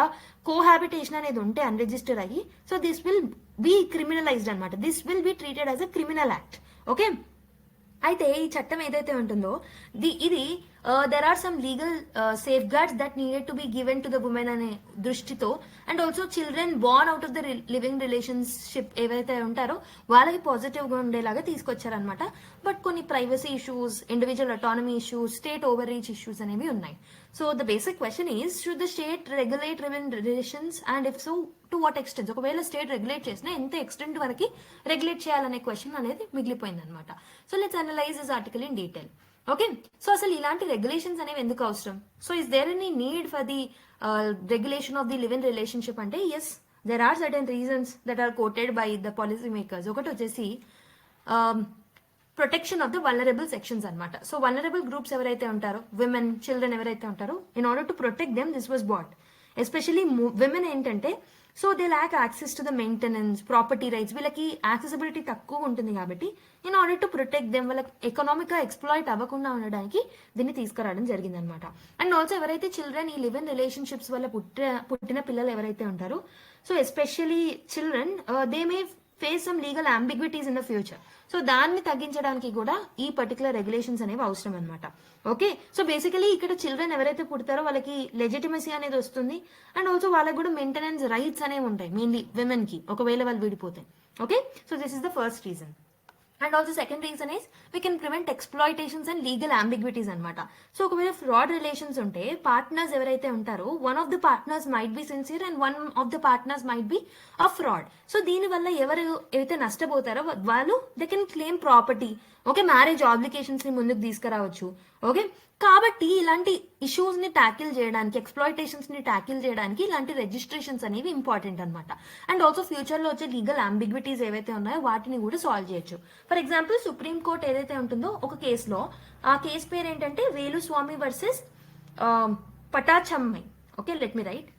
కోహాబిటేషన్ అనేది ఉంటే అన్రిజిస్టర్ అయ్యి, so this will be criminalised అనమాట. This will be treated as a criminal act. Okay, అయితే ఈ చట్టం ఏదైతే ఉంటుందో ఇది there are some legal safeguards that needed to be given to the women అనే దృష్టితో, and also children born out of the living relationship ఏవైతే ఉంటారో వాళ్ళకి పాజిటివ్ గా ఉండేలాగా తీసుకొచ్చారనమాట. బట్ కొన్ని privacy issues, individual autonomy issues, state over reach issues అనేవి ఉన్నాయి. So the basic question is, should the state regulate live in relations, and if so to what extent? ఒకవేళ state regulate చేసినా ఎంత extent వరకు regulate చేయాలనే question అనేది మిగిలిపోయింది అనమాట. So let's analyse this article in detail. Okay, so అసలు ఇలాంటి రెగ్యులేషన్స్ అనేవి ఎందుకు అవసరం? So is there any need for the regulation of the live in relationship అంటే, yes, there are certain reasons that are quoted by the policy makers. ఒకటి వచ్చేసి protection of the vulnerable sections అనమాట. So vulnerable groups ఎవరైతే ఉంటారో, women, children ఎవరైతే ఉంటారో, in order to protect them this was bat. Especially women ఏంటంటే, so they lack access to the maintenance, property rights, వీళ్ళకి accessibility తక్కువ ఉంటుంది కాబట్టి in order to protect them, వాళ్ళకి ఎకనామిక్ గా ఎక్స్ప్లాయిట్ అవ్వకుండా ఉండడానికి దీన్ని తీసుకురావడం జరిగింది అనమాట. అండ్ ఆల్సో ఎవరైతే చిల్డ్రన్ ఈ లివ్ ఇన్ రిలేషన్షిప్స్ వల్ల పుట్టిన పిల్లలు ఎవరైతే ఉంటారో, so especially children, they may face some legal ambiguities in the future. So దాన్ని తగ్గించడానికి కూడా ఈ పర్టికులర్ రెగ్యులేషన్స్ అనేవి అవసరం అనమాట. ఓకే, సో బేసికలీ ఇక్కడ చిల్డ్రన్ ఎవరైతే పుడతారో వాళ్ళకి లెజిటిమసీ అనేది వస్తుంది, అండ్ ఆల్సో వాళ్ళకి కూడా మెయింటెనెన్స్ రైట్స్ అనేవి ఉంటాయి, మెయిన్లీ విమెన్ కి, ఒకవేళ వాళ్ళు విడిపోతే. Okay, so this is the first reason. And also second reason is we can prevent exploitations and legal ambiguities అనమాట. సో ఒకవేళ ఫ్రాడ్ రిలేషన్స్ ఉంటే పార్ట్నర్స్ ఎవరైతే ఉంటారో, one of the partners might be sincere and one of the partners might be a fraud. So దీనివల్ల ఎవరు అయితే నష్టపోతారో వాళ్ళు they can claim property. Okay, marriage obligations ని ముందుకు తీసుకురావచ్చు. ఓకే, కాబట్టి ఇలాంటి ఇష్యూస్ ని ట్యాకిల్ చేయడానికి, ఎక్స్ప్లాయిటేషన్స్ ని ట్యాకిల్ చేయడానికి ఇలాంటి రిజిస్ట్రేషన్స్ అనేవి ఇంపార్టెంట్ అనమాట. అండ్ ఆల్సో ఫ్యూచర్ లో వచ్చే లీగల్ అంబిగ్విటీస్ ఏవైతే ఉన్నాయో వాటిని కూడా సాల్వ్ చేయొచ్చు. ఫర్ ఎగ్జాంపుల్ సుప్రీం కోర్ట్ ఏదైతే ఉంటుందో ఒక కేసులో, ఆ కేసు పేరు ఏంటంటే Veluswamy versus Patachammai. Okay, let me write.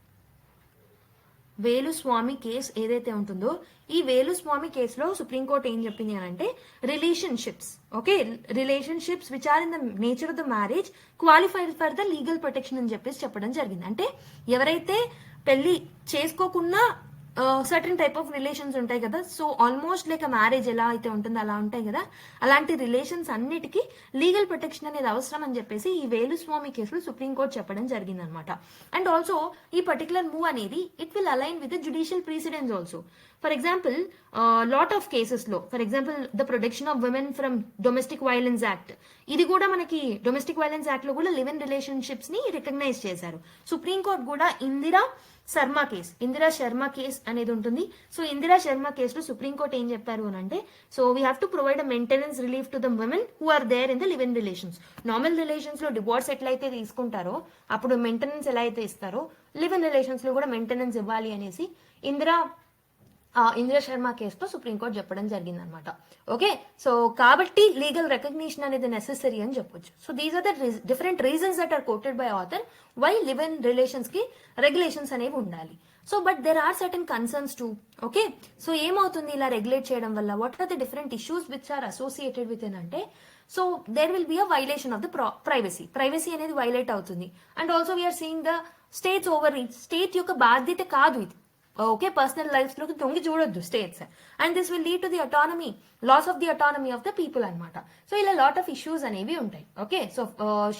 Veluswamy case ఏదైతే ఉంటుందో, ఈ వేలుస్వామి కేసులో సుప్రీంకోర్టు ఏం చెప్పింది అని అంటే, relationships, okay, relationships which are in the nature of the marriage qualified for the legal protection అని చెప్పేసి చెప్పడం జరిగింది. అంటే ఎవరైతే పెళ్లి చేసుకోకుండా సర్టన్ టైప్ ఆఫ్ రిలేషన్స్ ఉంటాయి కదా, సో ఆల్మోస్ట్ లైక్ మ్యారేజ్ ఎలా అయితే ఉంటుందో అలా ఉంటాయి కదా, అలాంటి రిలేషన్స్ అన్నిటికీ లీగల్ ప్రొటెక్షన్ అనేది అవసరం అని చెప్పేసి ఈ వేలుస్వామి కేసులో సుప్రీంకోర్టు చెప్పడం జరిగింది అనమాట. అండ్ ఆల్సో ఈ పర్టికులర్ మూవ్ అనేది it will align with the judicial precedents also. For example lot of cases లో, for example the protection of women from domestic violence act, ఇది కూడా మనకి డొమెస్టిక్ వైలెన్స్ యాక్ట్ లో కూడా లివ్ ఇన్ రిలేషన్షిప్స్ ని recognise చేశారు. Supreme court కూడా Indira Sharma case అనేది ఉంటుంది. సో ఇందిరా శర్మ కేసులో సుప్రీంకోర్టు ఏం చెప్పారు అని అంటే, so we have to provide a maintenance relief to the women who are there in the live in relations. Normal relations లో డివోర్స్ ఎట్లయితే తీసుకుంటారో అప్పుడు మెయింటెనెన్స్ ఎలా అయితే ఇస్తారో, లివ్ ఇన్ రిలేషన్స్ లో కూడా మెయింటెనెన్స్ ఇవ్వాలి అనేసి ఇందిరా శర్మ కేసులో సుప్రీంకోర్టు చెప్పడం జరిగింది అనమాట. ఓకే, సో కాబట్టి లీగల్ రికగ్నిషన్ అనేది నెసెసరీ అని చెప్పొచ్చు. So these are the different reasons that are quoted by author why live in relations కి రెగ్యులేషన్స్ అనేవి ఉండాలి. So but there are certain concerns too. Okay, so ఏమవుతుంది ఇలా రెగ్యులేట్ చేయడం వల్ల, what are the different issues which are associated with in అంటే, so there will be a violation of the privacy అనేది violate అవుతుంది. And also we're seeing the states overreach. State యొక్క బాధ్యత కాదు ఇది. ఓకే, పర్సనల్ లైఫ్ లోకి తొంగి చూడొద్దు states, and this will lead to the autonomy, loss of the autonomy of the people అనమాట. సో ఇలా లాట్ ఆఫ్ ఇష్యూస్ అనేవి ఉంటాయి. ఓకే, సో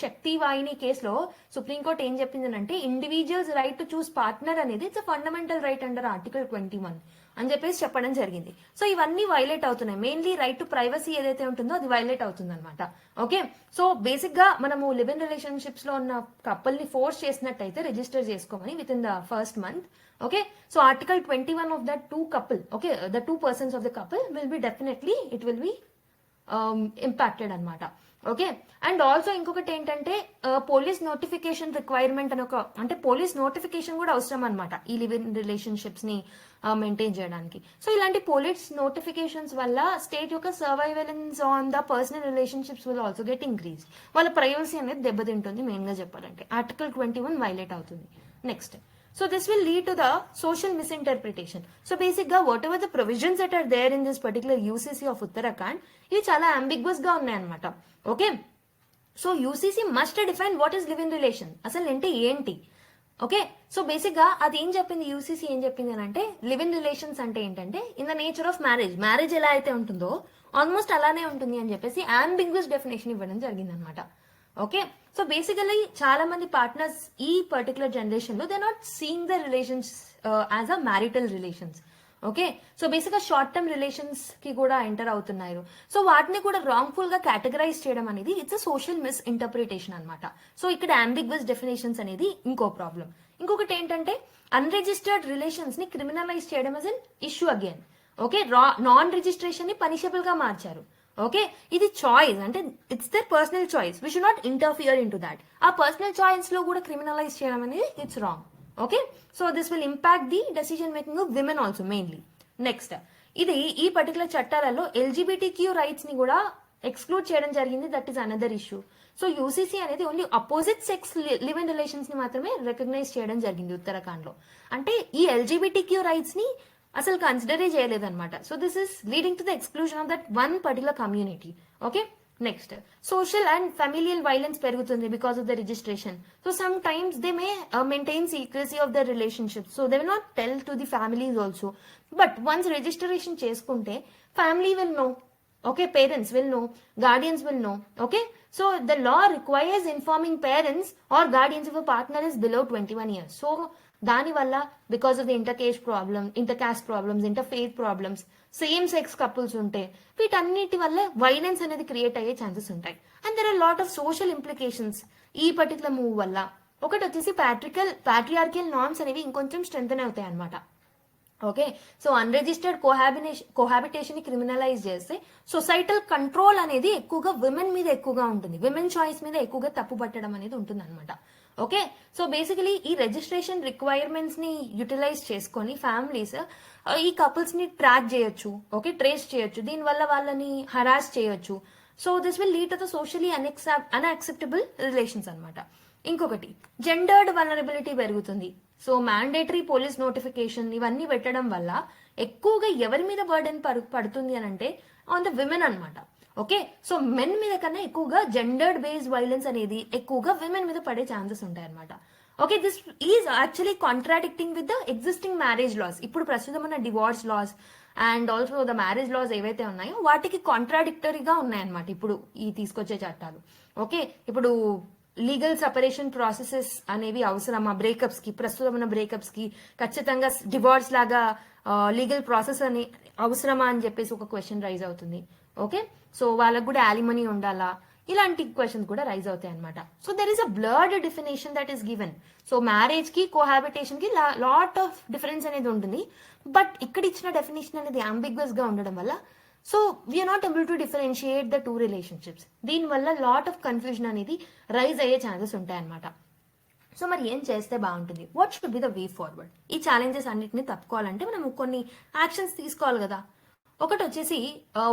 శక్తి వాహిని కేసులో సుప్రీంకోర్టు ఏం చెప్పింది అంటే, individuals right to choose partner అనేది it's fundamental right under article 21 అని చెప్పేసి చెప్పడం జరిగింది. సో ఇవన్నీ వైలేట్ అవుతున్నాయి. మెయిన్లీ రైట్ టు ప్రైవసీ ఏదైతే ఉంటుందో అది వైలేట్ అవుతుంది అనమాట. ఓకే, సో బేసిక్ గా మనము లివ్ ఇన్ రిలేషన్షిప్స్ లో ఉన్న కపుల్ ని ఫోర్స్ చేసినట్టయితే రిజిస్టర్ చేసుకోమని with in the first month. Okay, so article 21 of that two couple, okay, the two persons of the couple will be definitely, it will be impacted anamata. Okay. And also ఇంకొకటి ఏంటంటే police notification requirement అని అంటే police notification కూడా అవసరం అనమాట ఈ live in relationships ని maintain చేయడానికి. సో ఇలాంటి పోలీస్ నోటిఫికేషన్స్ వల్ల స్టేట్ యొక్క surveillance on the personal relationships will also get increase. వాళ్ళ ప్రైవసీ అనేది దెబ్బతింటుంది మెయిన్ గా చెప్పాలంటే. ఆర్టికల్ 21 వైలేట్ అవుతుంది. Next, so this will lead to the social misinterpretation. So basically whatever the provisions that are there in this particular UCC of Uttarakhand, ఇవి చాలా అంబిగ్వస్ గా ఉన్నాయన్నమాట. Okay, so UCC must define what is live in relation, అసలు అంటే ఏంటి. Okay, so basic గా అది ఏం చెప్పింది, యూసీసీ ఏం చెప్పింది అని అంటే లివ్ ఇన్ రిలేషన్స్ అంటే ఏంటంటే in the nature of marriage ఎలా అయితే ఉంటుందో ఆల్మోస్ట్ అలానే ఉంటుంది అని చెప్పేసి అంబిగ్వస్ డెఫినేషన్ ఇవ్వడం జరిగింది అనమాట. ఓకే, సో బేసికలీ చాలా మంది పార్ట్నర్స్ ఈ పర్టికులర్ జనరేషన్ లో they not seeing the relations as a marital relations. Okay, so basic గా షార్ట్ టర్మ్ రిలేషన్స్ కి కూడా ఎంటర్ అవుతున్నారు. సో వాటిని కూడా రాంగ్ఫుల్ గా కేటగరైజ్ చేయడం అనేది it's a social miss interpretation అనమాట. సో ఇక్కడ అంబిగ్వస్ డెఫినేషన్స్ అనేది ఇంకో ప్రాబ్లం. ఇంకొకటి ఏంటంటే అన్రిజిస్టర్డ్ రిలేషన్స్ ని క్రిమినలైజ్ చేయడం as an issue again. Okay, non registration ని పనిషబుల్ గా మార్చారు. ఓకే, ఇది చాయిస్ అంటే it's their personal choice, we should not interfere into that. ఆ పర్సనల్ చాయిస్ లో కూడా క్రిమినలైజ్ చేయడం అనేది it's wrong. Okay, so this will impact the decision making of women also mainly. Next, ఇది ఈ particular చట్టాలలో LGBTQ rights ని కూడా ఎక్స్క్లూడ్ చేయడం జరిగింది. That is another issue. So UCC అనేది only opposite sex live in relations ని మాత్రమే రికగ్నైజ్ చేయడం జరిగింది ఉత్తరాఖండ్ లో. అంటే ఈ LGBTQ రైట్స్ ని అసలు కన్సిడరే చేయలేదన్నమాట. So this is leading to the exclusion of that one particular community. Okay, next, social and familial violence పెరుగుతుంది because of the registration. So sometimes they may maintain secrecy of the relationship, so they will not tell to the families also. But once registration చేసుకుంటే family will know. Okay, parents will know, guardians will know. Okay, so the law requires informing parents or guardians if a partner is below 21 years. So దాని వల్ల because of the inter caste problems, inter faith problems, same sex couples ఉంటే వీటన్నిటి వల్ల violence అనేది create అయ్యే chances ఉంటాయి. And there are lot of social implications ఈ particular move వల్ల. ఒకటి వచ్చేసి ప్యాట్రియార్కియల్ నార్మ్స్ అనేవి ఇంకొంచెం స్ట్రెంథెన్ అవుతాయి అనమాట. ఓకే, సో అన్రిజిస్టర్డ్ కోహాబిటేషన్ ని క్రిమినలైజ్ చేస్తే సొసైటల్ కంట్రోల్ అనేది ఎక్కువగా విమెన్ మీద ఎక్కువగా ఉంటుంది, విమెన్ చాయిస్ మీద ఎక్కువగా తప్పు పట్టడం అనేది ఉంటుంది అనమాట. ఓకే, సో బేసికలీ ఈ రిజిస్ట్రేషన్ రిక్వైర్మెంట్స్ ని యూటిలైజ్ చేసుకొని ఫ్యామిలీస్ ఈ కపుల్స్ ని ట్రాక్ చేయొచ్చు. ఓకే, ట్రేస్ చేయొచ్చు, దీనివల్ల వాళ్ళని హరాస్ చేయొచ్చు. So this will lead to the socially unacceptable relations అనమాట. ఇంకొకటి, జెండర్డ్ వల్నరబిలిటీ పెరుగుతుంది. సో మ్యాండేటరీ పోలీస్ నోటిఫికేషన్ ఇవన్నీ పెట్టడం వల్ల ఎక్కువగా ఎవరి మీద బర్డెన్ పడుతుంది అని అంటే ఆన్ ద విమెన్ అనమాట. ఓకే, సో మెన్ మీద కన్నా ఎక్కువగా జెండర్డ్ బేస్డ్ వైలెన్స్ అనేది ఎక్కువగా విమెన్ మీద పడే ఛాన్సెస్ ఉంటాయి అనమాట. Okay, this is actually contradicting with the existing marriage laws. ఇప్పుడు ప్రస్తుతం ఉన్న divorce laws and also the marriage laws ఏవైతే ఉన్నాయో వాటికి కాంట్రాడిక్టరీగా ఉన్నాయన్నమాట ఇప్పుడు ఈ తీసుకొచ్చే చట్టాలు. ఓకే, ఇప్పుడు లీగల్ సపరేషన్ ప్రాసెసెస్ అనేవి అవసరమా బ్రేకప్స్ కి, ప్రస్తుతం ఉన్న బ్రేకప్స్ కి ఖచ్చితంగా డివోర్స్ లాగా లీగల్ ప్రాసెస్ అని అవసరమా అని చెప్పేసి ఒక క్వశ్చన్ రైజ్ అవుతుంది. ఓకే, సో వాళ్ళకు కూడా యాలిమనీ ఉండాలా, ఇలాంటి క్వశ్చన్స్ కూడా రైజ్ అవుతాయి అనమాట. So there is a blurred definition that is given. So marriage కి కోహాబిటేషన్ కి లాట్ ఆఫ్ డిఫరెన్స్ అనేది ఉంటుంది. బట్ ఇక్కడ ఇచ్చిన డెఫినేషన్ అనేది అంబిగ్వస్ గా ఉండడం వల్ల so we are not able to differentiate the two relationships. దీనివల్ల లాట్ ఆఫ్ కన్ఫ్యూజన్ అనేది రైజ్ అయ్యే ఛాన్సెస్ ఉంటాయన్నమాట. సో మరి ఏం చేస్తే బాగుంటుంది, what should be the way forward? ఈ ఛాలెంజెస్ అన్నిటిని తప్పుకోవాలంటే మనం కొన్ని యాక్షన్స్ తీసుకోవాలి కదా. ఒకటి వచ్చేసి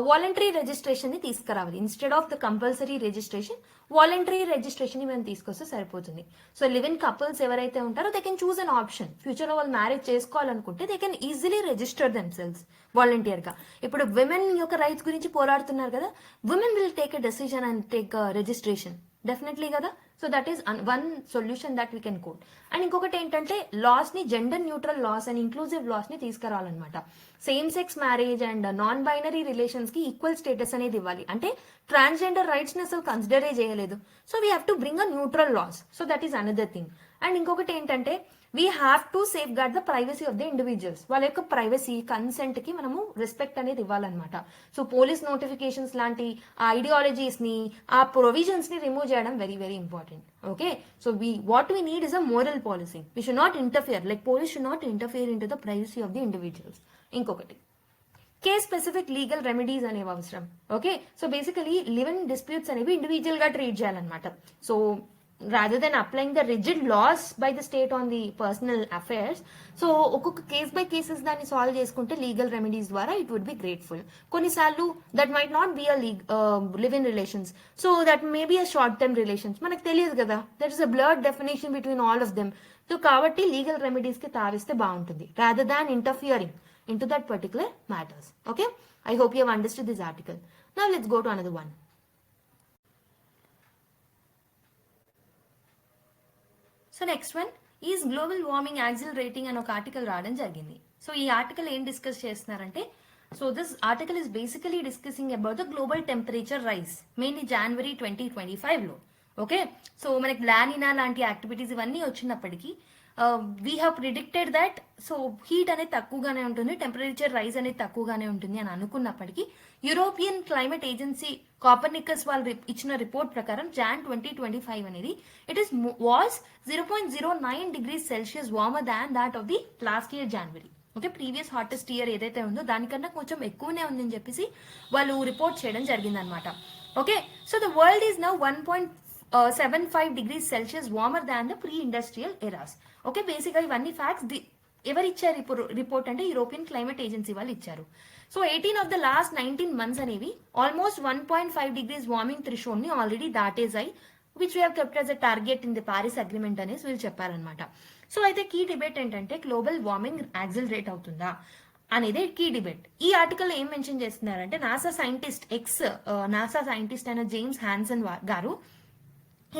వాలంటరీ రిజిస్ట్రేషన్ ని తీసుకురావాలి. Instead of the compulsory registration voluntary registration ని మనం తీసుకొస్తే సరిపోతుంది. సో లివ్ ఇన్ కపుల్స్ ఎవరైతే ఉంటారో they can choose an option. Future లో వాళ్ళు మ్యారేజ్ చేసుకోవాలనుకుంటే they can easily register themselves volunteer గా. ఇప్పుడు విమెన్ యొక్క రైట్స్ గురించి పోరాడుతున్నారు కదా, women will take a decision and take registration definitely కదా. So that is one solution that we can quote. And ఇంకొకటి ఏంటంటే లాస్ ని gender neutral laws and inclusive laws ని తీసుకురావాలన్నమాట. Same sex marriage and non binary relations కి equal status అనేది ఇవ్వాలి. అంటే ట్రాన్స్జెండర్ రైట్స్ ని అసలు కన్సిడరే చేయలేదు. So we have to bring a neutral laws. So that is another thing. And ఇంకొకటి ఏంటంటే we have to safeguard the privacy of the individuals. వాళ్ళ యొక్క ప్రైవసీ కన్సెంట్ కి మనము రెస్పెక్ట్ అనేది ఇవ్వాలన్నమాట. సో పోలీస్ నోటిఫికేషన్స్ లాంటి ఆ ఐడియాలజీస్ ని, ఆ ప్రొవిజన్స్ ని రిమూవ్ చేయడం very very important. Okay, so what we need is a moral policy. We should not interfere, like police should not interfere in to the privacy of the individuals. ఇంకొకటి case specific legal remedies అనేవి అవసరం. Okay, so basically live in disputes అనేవి individual గా treat చేయాలన్నమాట. So rather than applying the rigid laws by the state on the personal affairs, so ఒక్కొక్క case by cases దాన్ని solve చేసుకుంటే legal remedies ద్వారా it would be grateful. కొన్నిసార్లు that might not be a live in relations, so that may be a short term relations, మనకు తెలియదు కదా, that is a blurred definition between all of them. So కాబట్టి legal remedies కి తావిస్తే బాగుంటుంది rather than interfering into that particular matters. Okay, I hope you have understood this article. Now let's go to another one. So next one is global warming accelerating అని ఒక article రావడం జరిగింది. So ఈ article ఏం discuss చేస్తున్నారంటే, so this article is basically discussing about the global temperature rise mainly January 2025లో. Okay, so మనకి La Nina లాంటి యాక్టివిటీస్ ఇవన్నీ వచ్చినప్పటికీ we have predicted that so heat అనేది తక్కువగానే ఉంటుంది, టెంపరేచర్ రైజ్ అనేది తక్కువగానే ఉంటుంది అని అనుకున్నప్పటికీ యూరోపియన్ క్లైమేట్ ఏజెన్సీ కాపర్నికస్ వాళ్ళు ఇచ్చిన రిపోర్ట్ ప్రకారం Jan 2025 అనేది it is was 0.09 degrees Celsius warmer than that of the last year January. Okay, previous hottest year ఏదైతే ఉందో దానికన్నా కొంచెం ఎక్కువనే ఉందని చెప్పేసి వాళ్ళు రిపోర్ట్ చేయడం జరిగిందనమాట. Okay, so the world is now 1.75 degrees Celsius warmer than the pre industrial eras. Okay, బేసిక్గా ఇవన్నీ ఫ్యాక్ట్స్ ఎవరు ఇచ్చారు రిపోర్ట్ అంటే యూరోపియన్ క్లైమేట్ ఏజెన్సీ వాళ్ళు ఇచ్చారు. So 18 of the last 19 months అనేవి ఆల్మోస్ట్ 1.5 degrees వార్మింగ్ థ్రెషోల్డ్ ని ఆల్రెడీ దాటేసాయి, which we have kept as a target in the Paris agreement అనేసి వీళ్ళు చెప్పారనమాట. సో అయితే కీ డిబేట్ ఏంటంటే గ్లోబల్ వార్మింగ్ యాక్సిలరేట్ అవుతుందా అనేది కీ డిబేట్. ఈ ఆర్టికల్ ఏం మెన్షన్ చేస్తున్నారంటే నాసా సైంటిస్ట్ అయిన జేమ్స్ హ్యాన్సన్ గారు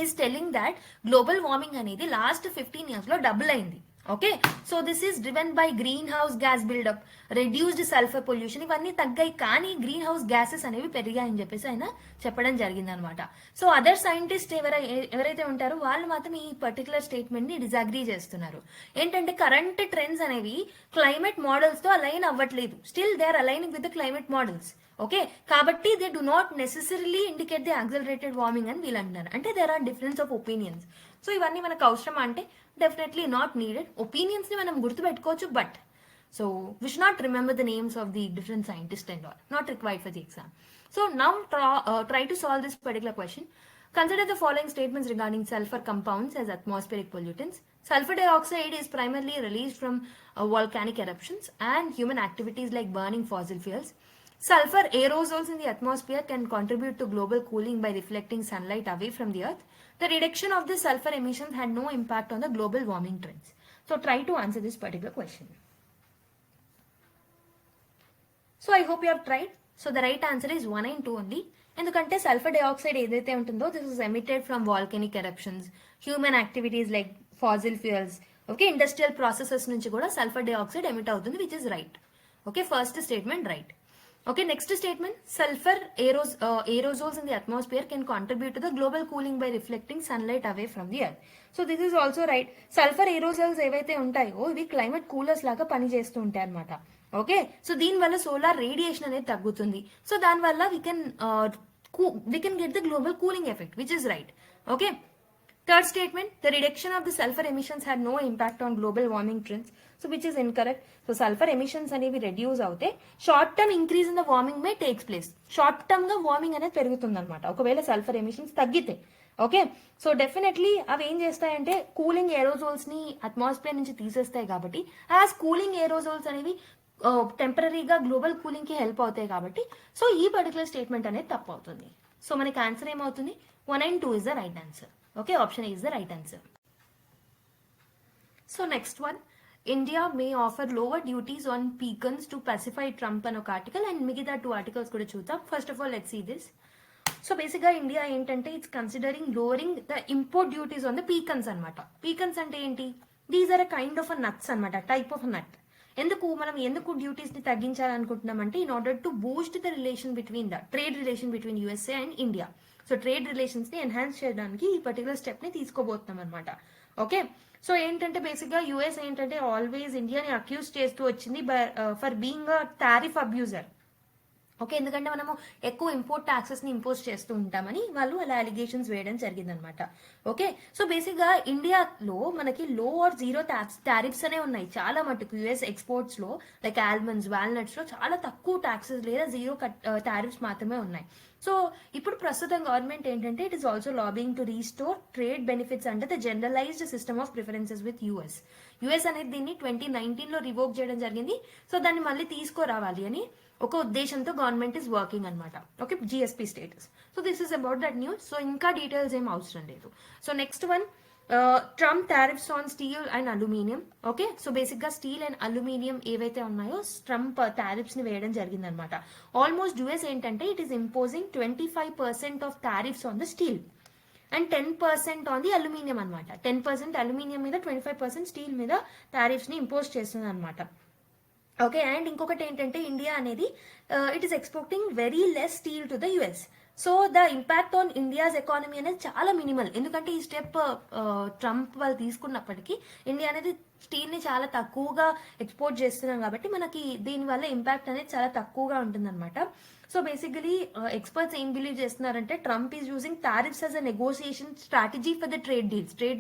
is telling that global warming అనేది లాస్ట్ 15 years లో డబుల్ అయింది. Okay, so this is driven by greenhouse gas buildup, reduced sulphur pollution, ఇవన్నీ తగ్గాయి కానీ గ్రీన్ హౌస్ గ్యాసెస్ అనేవి పెరిగాయని చెప్పేసి ఆయన చెప్పడం జరిగింది అనమాట. సో అదర్ సైంటిస్ట్ ఎవరైతే ఉంటారో వాళ్ళు మాత్రం ఈ పర్టికులర్ స్టేట్మెంట్ ని డిజాగ్రీ చేస్తున్నారు. ఏంటంటే కరెంట్ ట్రెండ్స్ అనేవి క్లైమేట్ మోడల్స్ తో అలైన్ అవ్వట్లేదు, still they are aligning with the climate models. Okay, కాబట్టి they do not necessarily indicate the accelerated warming అని వీళ్ళు అంటున్నారు. అంటే there are difference of opinions. So ఇవన్నీ మనకు అవసరమా అంటే డెఫినెట్లీ నాట్ నీడెడ్. ఒపీనియన్స్ ని మనం గుర్తుపెట్టుకోవచ్చు, but so we should not remember the names of the different scientist and all, not required for the exam. So now try to solve this particular question. Consider the following statements regarding sulfur compounds as atmospheric pollutants. Sulfur dioxide is primarily released from volcanic eruptions and human activities like burning fossil fuels. Sulfur aerosols in the atmosphere can contribute to global cooling by reflecting sunlight away from the earth. The reduction of the sulfur emissions had no impact on the global warming trends. So try to answer this particular question. So I hope you have tried. So the right answer is 1 and 2 only. ఎందుకంటే sulphur dioxide ఏదైతే ఉంటుందో this is emitted from volcanic eruptions, human activities like fossil fuels, okay, industrial processes నుంచి కూడా sulphur dioxide emit అవుతుంది, which is right. Okay, first statement right. Okay, next statement, sulfur aerosols in the atmosphere can contribute to the global cooling by reflecting sunlight away from the earth. So this is also right. Sulfur aerosols ఏవైతే ఉంటాయో ఇవి climate coolers లాగా పనిచేస్తూ ఉంటాయి అనమాట. Okay, so దీని వల్ల solar radiation అనేది తగ్గుతుంది. సో దాని వల్ల we can get the global cooling effect, which is right. Okay, third statement, the reduction of the sulfur emissions had no impact on global warming trends, so which is incorrect. So sulfur emissions అనేవి reduce అవుతే short term increase in the warming May takes place. Short term గా warming అనేది పెరుగుతుంది అనమాట ఒకవేళ sulphur emissions తగ్గితే. Okay, so definitely అవి ఏం చేస్తాయంటే కూలింగ్ ఏరోజోల్స్ ని అట్మాస్ఫియర్ నుంచి తీసేస్తాయి కాబట్టి యాజ్ కూలింగ్ ఏరోజోల్స్ అనేవి టెంపరీగా గ్లోబల్ కూలింగ్ కి హెల్ప్ అవుతాయి కాబట్టి సో ఈ పర్టికులర్ స్టేట్మెంట్ అనేది తప్పు అవుతుంది. సో మనకి ఆన్సర్ ఏమవుతుంది, 1 and 2 is the right answer. Okay, option A is the right answer. So next one, India may offer lower duties on pecans to pacify Trump an article, and మిగతా 2 articles కూడా చూద్దాం. First of all, let's see this. So basically India ఏంటంటే it's considering lowering the import duties on the pecans అన్నమాట. Pecans అంటే ఏంటి, these are a kind of a nuts అన్నమాట, type of a nut. ఎందుకు duties ని తగ్గించాలనుకుంటున్నామంటే in order to boost the relation between the trade relation between USA and India. So trade relations ని enhance చేయడానికి ఈ particular step ని తీసుకోబోతున్నాం అనమాట. ఓకే, సో ఏంటంటే బేసిక్ గా యుఎస్ ఏంటంటే ఆల్వేస్ ఇండియాని అక్యూజ్ చేస్తూ వచ్చింది for being a tariff abuser. Okay, ఎందుకంటే మనము ఎక్కువ ఇంపోర్ట్ ట్యాక్సెస్ ని ఇంపోజ్ చేస్తూ ఉంటామని వాళ్ళు అలా అలిగేషన్స్ వేయడం జరిగిందనమాట. ఓకే, సో బేసిక్ గా ఇండియాలో మనకి లో ఆర్ జీరో టారిఫ్స్ అనే ఉన్నాయి చాలా మటుకు. యుఎస్ ఎక్స్పోర్ట్స్ లో లైక్ ఆల్మండ్స్, వాల్నట్స్ లో చాలా తక్కువ ట్యాక్సెస్ లేదా జీరో టారిఫ్స్ మాత్రమే ఉన్నాయి. సో ఇప్పుడు ప్రస్తుతం గవర్నమెంట్ ఏంటంటే it is also lobbying to restore trade benefits under the generalised system of preferences with US అనేది దీన్ని 2019 లో రివోక్ చేయడం జరిగింది. సో దాన్ని మళ్ళీ తీసుకురావాలి అని ఒక ఉద్దేశంతో గవర్నమెంట్ ఇస్ వర్కింగ్ అనమాట. Okay, GSP status. So this is about that news. So ఇంకా డీటెయిల్స్ ఏం అవసరం లేదు. So next one, Trump tariffs on steel and aluminium. Okay, so basic గా స్టీల్ అండ్ అల్యూమినియం ఏవైతే ఉన్నాయో ట్రంప్ టారిఫ్స్ ని వేయడం జరిగింది అనమాట. ఆల్మోస్ట్ యుఎస్ ఏంటంటే it is imposing 25% of tariffs on the steel and 10% on the aluminium అనమాట. 10% aluminium మీద, 25% స్టీల్ మీద టారిఫ్స్ ని ఇంపోజ్ చేస్తుంది అనమాట. ఓకే, అండ్ ఇంకొకటి ఏంటంటే ఇండియా అనేది it is exporting very less steel to the US. So the impact on India's economy అనేది చాలా మినిమల్. ఎందుకంటే ఈ స్టెప్ ట్రంప్ వాళ్ళు తీసుకున్నప్పటికీ ఇండియా అనేది స్టీల్ ని చాలా తక్కువగా ఎక్స్పోర్ట్ చేస్తున్నాం కాబట్టి మనకి దీనివల్ల ఇంపాక్ట్ అనేది చాలా తక్కువగా ఉంటుంది అనమాట. సో బేసికలీ ఎక్స్పర్ట్స్ ఏం బిలీవ్ చేస్తున్నారంటే Trump is using tariffs as a negotiation strategy for the trade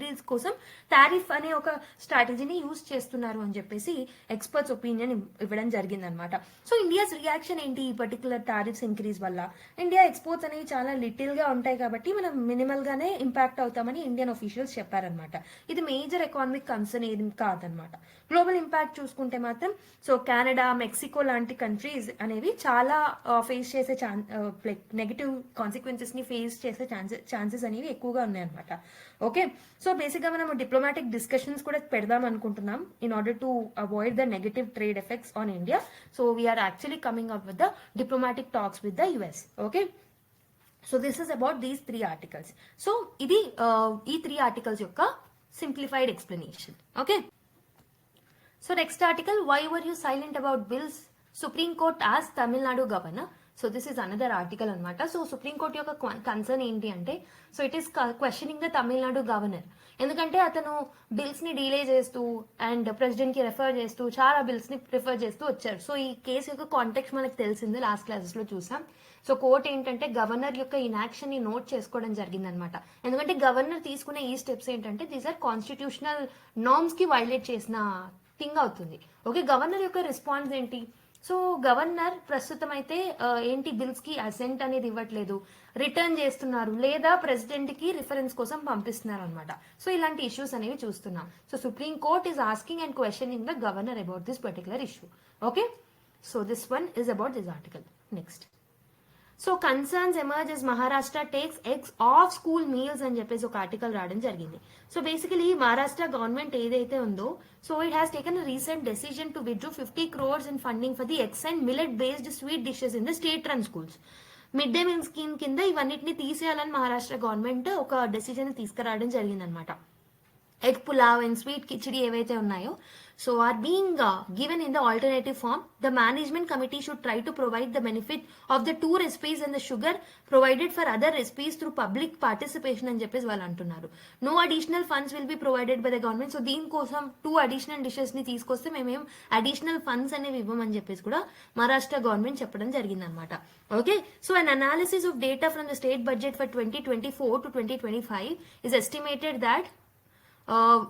deals కోసం టారిఫ్ అనే ఒక స్ట్రాటజీని యూజ్ చేస్తున్నారు అని చెప్పేసి ఎక్స్పర్ట్స్ ఒపీనియన్ ఇవ్వడం జరిగిందనమాట. సో ఇండియాస్ రియాక్షన్ ఏంటి ఈ పర్టికులర్ టారిఫ్స్ ఇంక్రీజ్ వల్ల? ఇండియా ఎక్స్పోర్ట్స్ అనేవి చాలా లిటిల్ గా ఉంటాయి కాబట్టి మనం మినిమల్ గానే ఇంపాక్ట్ అవుతామని ఇండియన్ ఆఫీషియల్స్ చెప్పారనమాట. ఇది మేజర్ ఎకానమిక్ కన్సర్న్ ఏం కాదనమాట. గ్లోబల్ ఇంపాక్ట్ చూసుకుంటే మాత్రం సో కెనడా, మెక్సికో లాంటి కంట్రీస్ అనేవి చాలా ఫేస్ చేసే లైక్ నెగిటివ్ కాన్సిక్వెన్సెస్ ని ఫేస్ చేసే ఛాన్సెస్ అనేవి ఎక్కువగా ఉన్నాయన్నమాట. ఓకే, సో బేసిక్ గా మనం డిప్లొమాటిక్ డిస్కషన్స్ కూడా పెడదాం అనుకుంటున్నాం in order to avoid the negative trade effects on India. So we're actually coming up with the diplomatic talks with the US. Okay, so this is about these 3 articles. సో ఇది ఈ 3 articles యొక్క simplified explanation. Okay, so next article, why were you silent about bills? Supreme court ఆస్ Tamil Nadu governor. So this is another article అనమాట. So supreme court యొక్క concern ఏంటి అంటే so it is questioning the Tamil Nadu governor. ఎందుకంటే అతను bills ని delay చేస్తూ and president కి రెఫర్ చేస్తూ చాలా బిల్స్ ని ప్రిఫర్ చేస్తూ వచ్చారు. సో ఈ కేసు యొక్క కాంటెక్స్ట్ మనకు తెలిసింది, లాస్ట్ క్లాసెస్ లో చూసాం. సో కోర్ట్ ఏంటంటే గవర్నర్ యొక్క ఇన్యాక్షన్ ని నోట్ చేసుకోవడం జరిగింది అనమాట. ఎందుకంటే గవర్నర్ తీసుకునే ఈ స్టెప్స్ ఏంటంటే దీస్ ఆర్ కాన్స్టిట్యూషనల్ నార్మ్స్ కి వైలేట్ చేసిన థింగ్ అవుతుంది. ఓకే, గవర్నర్ యొక్క రెస్పాన్స్ ఏంటి? సో గవర్నర్ ప్రస్తుతం అయితే ఏంటి బిల్స్ కి అసెంట్ అనేది ఇవ్వట్లేదు, రిటర్న్ చేస్తున్నారు లేదా ప్రెసిడెంట్ కి రిఫరెన్స్ కోసం పంపిస్తున్నారు అనమాట. సో ఇలాంటి ఇష్యూస్ అనేవి చూస్తున్నాం. So supreme court is asking and questioning the governor about this particular issue. Okay, so this one is about this article. Next, so concerns emerge as Maharashtra takes eggs of school meals అని చెప్పేసి ఒక article రావడం జరిగింది. సో basically Maharashtra government ఏదైతే ఉందో so it has taken recent decision to withdraw 50 crores in funding for the eggs and millet based sweet dishes in the state run schools. Mid day meal scheme కింద ఇవన్నిటిని తీసేయాలని Maharashtra government ఒక decision తీసుకురావడం జరిగిందనమాట. Egg pulao and sweet khichdi ఏవైతే ఉన్నాయో so are being given in the alternative form. The management committee should try to provide the benefit of the 2 recipes and the sugar provided for other recipes through public participation అని చెప్పేసి వాళ్ళు అంటున్నారు. No additional funds will be provided by the government. So దీనికోసం 2 additional dishes ని తీసుకొస్తే మేమేం additional funds అనేవి ఇవ్వమని చెప్పేసి కూడా మహారాష్ట్ర గవర్నమెంట్ చెప్పడం జరిగిందనమాట. Okay, so an analysis of data from the state budget for 2024 to 2025 is estimated that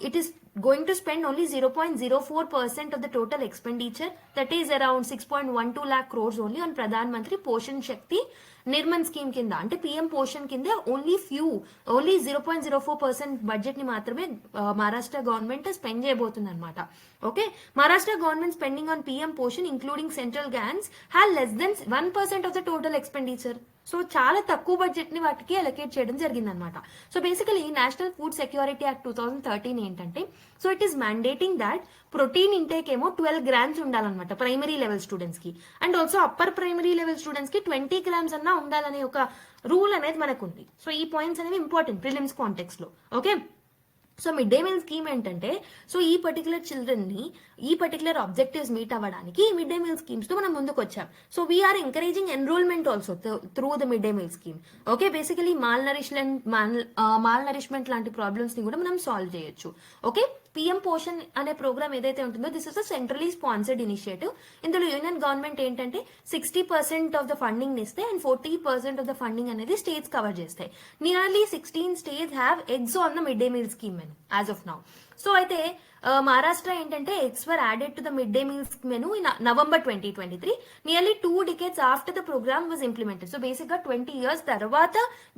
it is going to spend only 0.04% of the total expenditure, that is around 6.12 lakh crores only on Pradhan Mantri Poshan Shakti Nirman scheme కింద. అంటే PM Poshan కింద only 0.04% budget ని మాత్రమే Maharashtra government spend చేయబోతుంది అనమాట. Okay, Maharashtra government spending on PM Poshan including central grants have less than 1% of the total expenditure. So చాలా తక్కువ budget ని వాటికి అలొకేట్ చేయడం జరిగిందనమాట. So basically national food security act 2013 ఏంటంటే so it is mandating that protein intake ఏమో 12 grams ఉండాలన్నమాట ప్రైమరీ లెవెల్ స్టూడెంట్స్ కి, and also upper primary level students కి 20 grams అన్నా ఉండాలనే ఒక రూల్ అనేది మనకు ఉంది. సో ఈ పాయింట్స్ అనేవి ఇంపార్టెంట్ ప్రిలిమ్స్ కాంటెక్స్ట్ లో. Okay, so mid day meal scheme ఏంటంటే, సో ఈ పర్టికులర్ చిల్డ్రన్ని ఈ పర్టికులర్ ఆబ్జెక్టివ్స్ మీట్ అవ్వడానికి ఈ మిడ్ డే మీల్ స్కీమ్స్ తో మనం ముందుకు వచ్చాం. So we're encouraging enrolment also through the mid day meal scheme. Okay, basically malnourishment లాంటి ప్రాబ్లమ్స్ ని కూడా మనం సాల్వ్ చేయొచ్చు. ఓకే, పిఎం పోషన్ అనే ప్రోగ్రామ్ ఏదైతే ఉంటుందో, this is a centrally sponsored initiative. ఇందులో యూనియన్ గవర్నమెంట్ ఏంటంటే 60% ఆఫ్ ద ఫండింగ్ ఇస్తే అండ్ 40% ఆఫ్ ద ఫండింగ్ అనేది స్టేట్స్ కవర్ చేస్తాయి. Nearly 16 states have eggs on the mid day meal scheme as of now. So అయితే మహారాష్ట్ర ఏంటంటే eggs were added to the mid day meals menu in November 2023, nearly 2 decades after the programme was implemented. So basic గా 20 years తర్వాత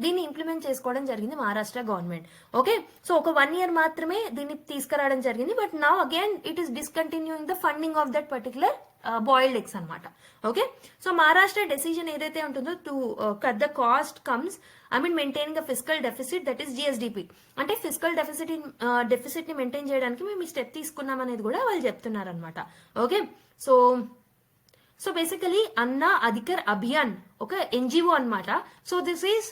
దీన్ని implement చేసుకోవడం జరిగింది Maharashtra government. Okay, so ఒక 1 year మాత్రమే దీన్ని తీసుకురావడం జరిగింది. But now again it is discontinuing the funding of that particular boiled eggs అనమాట. ఓకే, సో మహారాష్ట్ర డెసిజన్ ఏదైతే ఉంటుందో to cut the cost comes maintaining a fiscal deficit, that is GSDP. అంటే fiscal deficit ని maintain చేయడానికి మేము ఈ step తీసుకున్నాం అనేది కూడా వాళ్ళు చెప్తున్నారు అనమాట. ఓకే, సో బేసికలీ అన్నా అధికర్ అభియాన్ ఒక ఎన్జిఓ అనమాట. So this is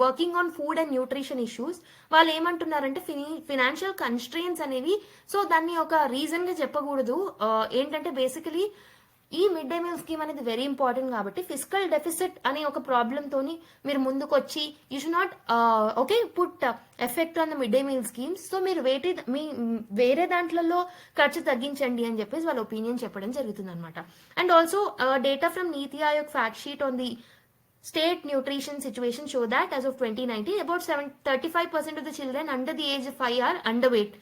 working on food and nutrition issues. వాళ్ళు ఏమంటున్నారంటే ఫినాన్షియల్ కన్స్ట్రెయిన్స్ అనేవి, సో దాన్ని ఒక రీజన్ గా చెప్పకూడదు. ఏంటంటే బేసికలీ ఈ మిడ్ డే మీల్ స్కీమ్ అనేది వెరీ ఇంపార్టెంట్ కాబట్టి ఫిజికల్ డెఫిసిట్ అనే ఒక ప్రాబ్లమ్ తోని మీరు ముందుకు వచ్చి you should not okay put effect on the mid day meal schemes. So మీరు వేరే దాంట్లలో ఖర్చు తగ్గించండి అని చెప్పేసి వాళ్ళ ఒపీనియన్ చెప్పడం జరుగుతుంది అనమాట. And also data from NITI Aayog fact sheet on the state nutrition situation show that as of 2019 about 35% of the children under the age of 5 are underweight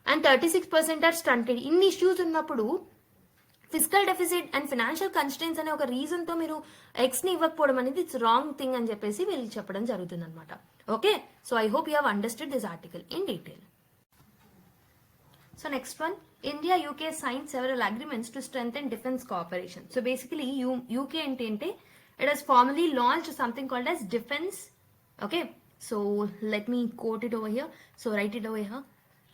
and 36% are stunted. ఇన్ని ఇష్యూస్ ఉన్నప్పుడు physical deficit and financial constraints అనే ఒక reason తో మీరు eggs ని ఇవ్వకపోవడం అనేది it's wrong thing అని చెప్పేసి వీళ్ళు చెప్పడం జరుగుతుంది అనమాట. Okay, so I hope you have understood this article in detail. So next one, India UK signed several agreements to strengthen defense cooperation. So basically UK ఏంటంటే it has formally launched something called as defense. Okay, so let me quote it over here. So write it over here.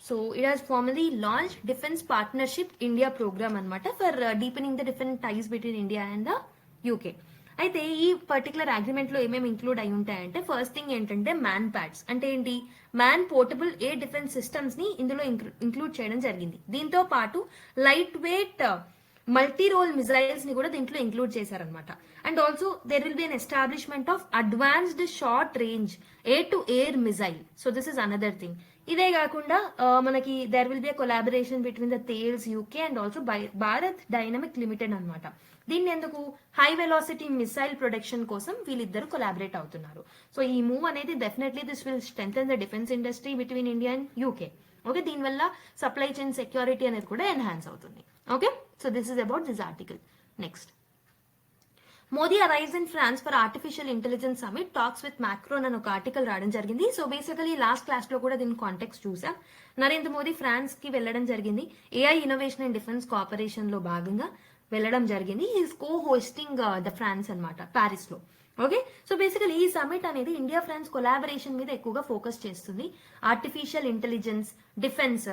So it has formally launched Defense Partnership India program అనమాట for deepening the defense ties between India and the UK. అయితే ఈ particular agreement లో ఏమేమి include అయి ఉంటాయంటే, first thing ఏంటంటే man pads. అంటే ఏంటి, man portable air defence systems ని ఇందులో ఇంక్లూడ్ చేయడం జరిగింది. దీంతో పాటు light weight multi role missiles ని కూడా దీంట్లో ఇంక్లూడ్ చేశారనమాట. And also there will be an establishment of advanced short range air to air missile. So this is another thing. ఇదే కాకుండా మనకి there will be a collaboration between the Thales UK and also Bharat dynamic limited అనమాట. దీన్ని ఎందుకు, high velocity missile production కోసం వీళ్ళిద్దరు collaborate అవుతున్నారు. So ఈ మూవ్ అనేది definitely this will strengthen the defence industry between India and UK. Okay, దీనివల్ల supply chain security అనేది కూడా ఎన్హాన్స్ అవుతుంది. Okay, so this is about this article. Next, Modi arrives in France for artificial intelligence summit talks with Macron అని ఒక article రావడం జరిగింది. సో basically last class లో కూడా దీని కాంటెక్స్ట్ చూసాం. నరేంద్ర మోదీ ఫ్రాన్స్ కి వెళ్ళడం జరిగింది. AI innovation and defence cooperation లో భాగంగా వెళ్ళడం జరిగింది. Is co hosting the France అనమాట, ప్యారిస్ లో. ఓకే, సో బేసికలీ ఈ సమిట్ అనేది ఇండియా ఫ్రాన్స్ కొలాబరేషన్ మీద ఎక్కువగా ఫోకస్ చేస్తుంది. Artificial intelligence, defence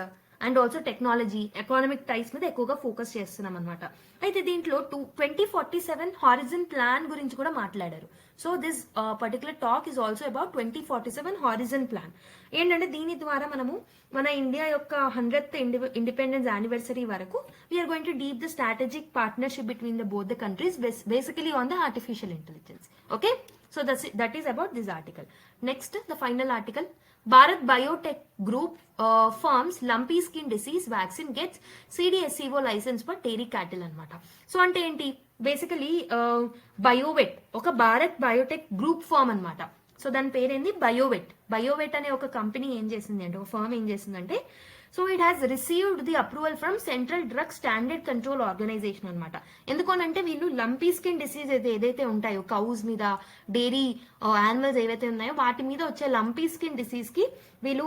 and also technology, economic ties మీద ఎక్కువగా ఫోకస్ చేస్తున్నాం అనమాట. అయితే దీంట్లో 2047 హారిజన్ ప్లాన్ గురించి కూడా మాట్లాడారు. So this particular talk is also about 2047 horizon plan. ఏంటంటే దీని ద్వారా మనము మన ఇండియా యొక్క 100th ఇండిపెండెన్స్ యానివర్సరీ వరకు we're going to deep the strategic partnership between the both the countries basically on the artificial intelligence. Okay, so that is about this article. Next, the final article, Bharat Biotech Group firms lumpy skin disease vaccine gets CDSCO license for dairy cattle అనమాట. So అంటే ఏంటి, basically బయోవెట్ ఒక Bharat Biotech group form అనమాట. So దాని పేరేంది, బయోవెట్ అనే ఒక company ఏం చేసింది అంటే, ఒక ఫర్మ్ ఏం చేసిందంటే, so it has received the approval from central drug standard control organisation అనమాట. ఎందుకనంటే వీళ్ళు లంపీ స్కిన్ డిసీజ్ ఏదైతే ఉంటాయో కౌస్ మీద, డైరీ యానిమల్స్ ఏవైతే ఉన్నాయో వాటి మీద వచ్చే లంపీ స్కిన్ డిసీజ్ కి వీళ్ళు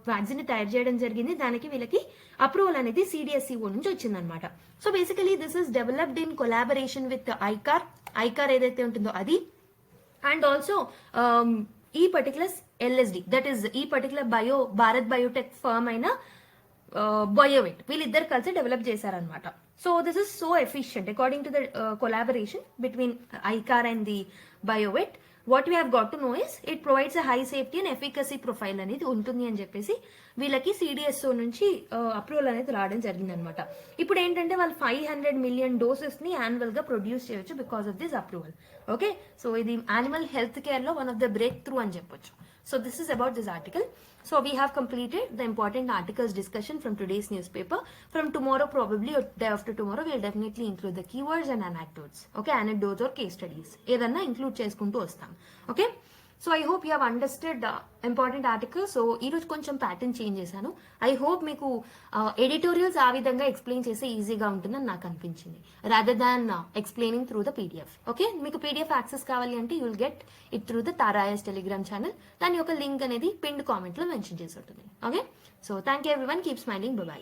వ్యాక్సిన్ ని తయారు చేయడం జరిగింది. దానికి వీళ్ళకి అప్రూవల్ అనేది సిడిఎస్సిఓ నుంచి వచ్చిందనమాట. So basically this is developed in collaboration with ICAR ఏదైతే ఉంటుందో అది, అండ్ ఆల్సో ఈ పర్టికులర్ LSD, దట్ ఈస్ ఈ పర్టికులర్ భారత్ బయోటెక్ ఫర్మ్ అయిన బయోవెట్, వీళ్ళిద్దరు కలిసి డెవలప్ చేశారనమాట. So this is so efficient according to the collaboration between ICAR and the Biovet. What we have got to know is it provides a high safety and efficacy profile అనేది ఉంటుంది అని చెప్పేసి వీళ్ళకి సిడిఎస్ఓ నుంచి అప్రూవల్ అనేది రావడం జరిగింది అనమాట. ఇప్పుడు ఏంటంటే వాళ్ళు 500 మిలియన్ డోసెస్ ని యాన్యువల్ గా ప్రొడ్యూస్ చేయొచ్చు because of this approval. Okay, so ఇది యానిమల్ హెల్త్ కేర్ లో one of the break through అని చెప్పొచ్చు. So this is about this article. So we have completed the important articles discussion from today's newspaper. From tomorrow, probably or day after tomorrow, we'll definitely include the keywords and anecdotes. Okay, anecdotes or case studies. ఏదన్నా include చేసుకుంటూ వస్తాం. Okay. So I hope you have understood important article. So ఈరోజు కొంచెం pattern change చేశాను. I hope మీకు editorials ఆ విధంగా explain చేస్తే ఈజీగా ఉంటుందని నాకు అనిపించింది, rather than explaining through the PDF. Okay, మీకు పీడిఎఫ్ యాక్సెస్ కావాలి అంటే you will get it through the Tarayas Telegram channel. దాని యొక్క లింక్ అనేది పిన్డ్ కామెంట్ లో మెన్షన్ చేసి ఉంటుంది. Okay, so thank you everyone, keep smiling, by.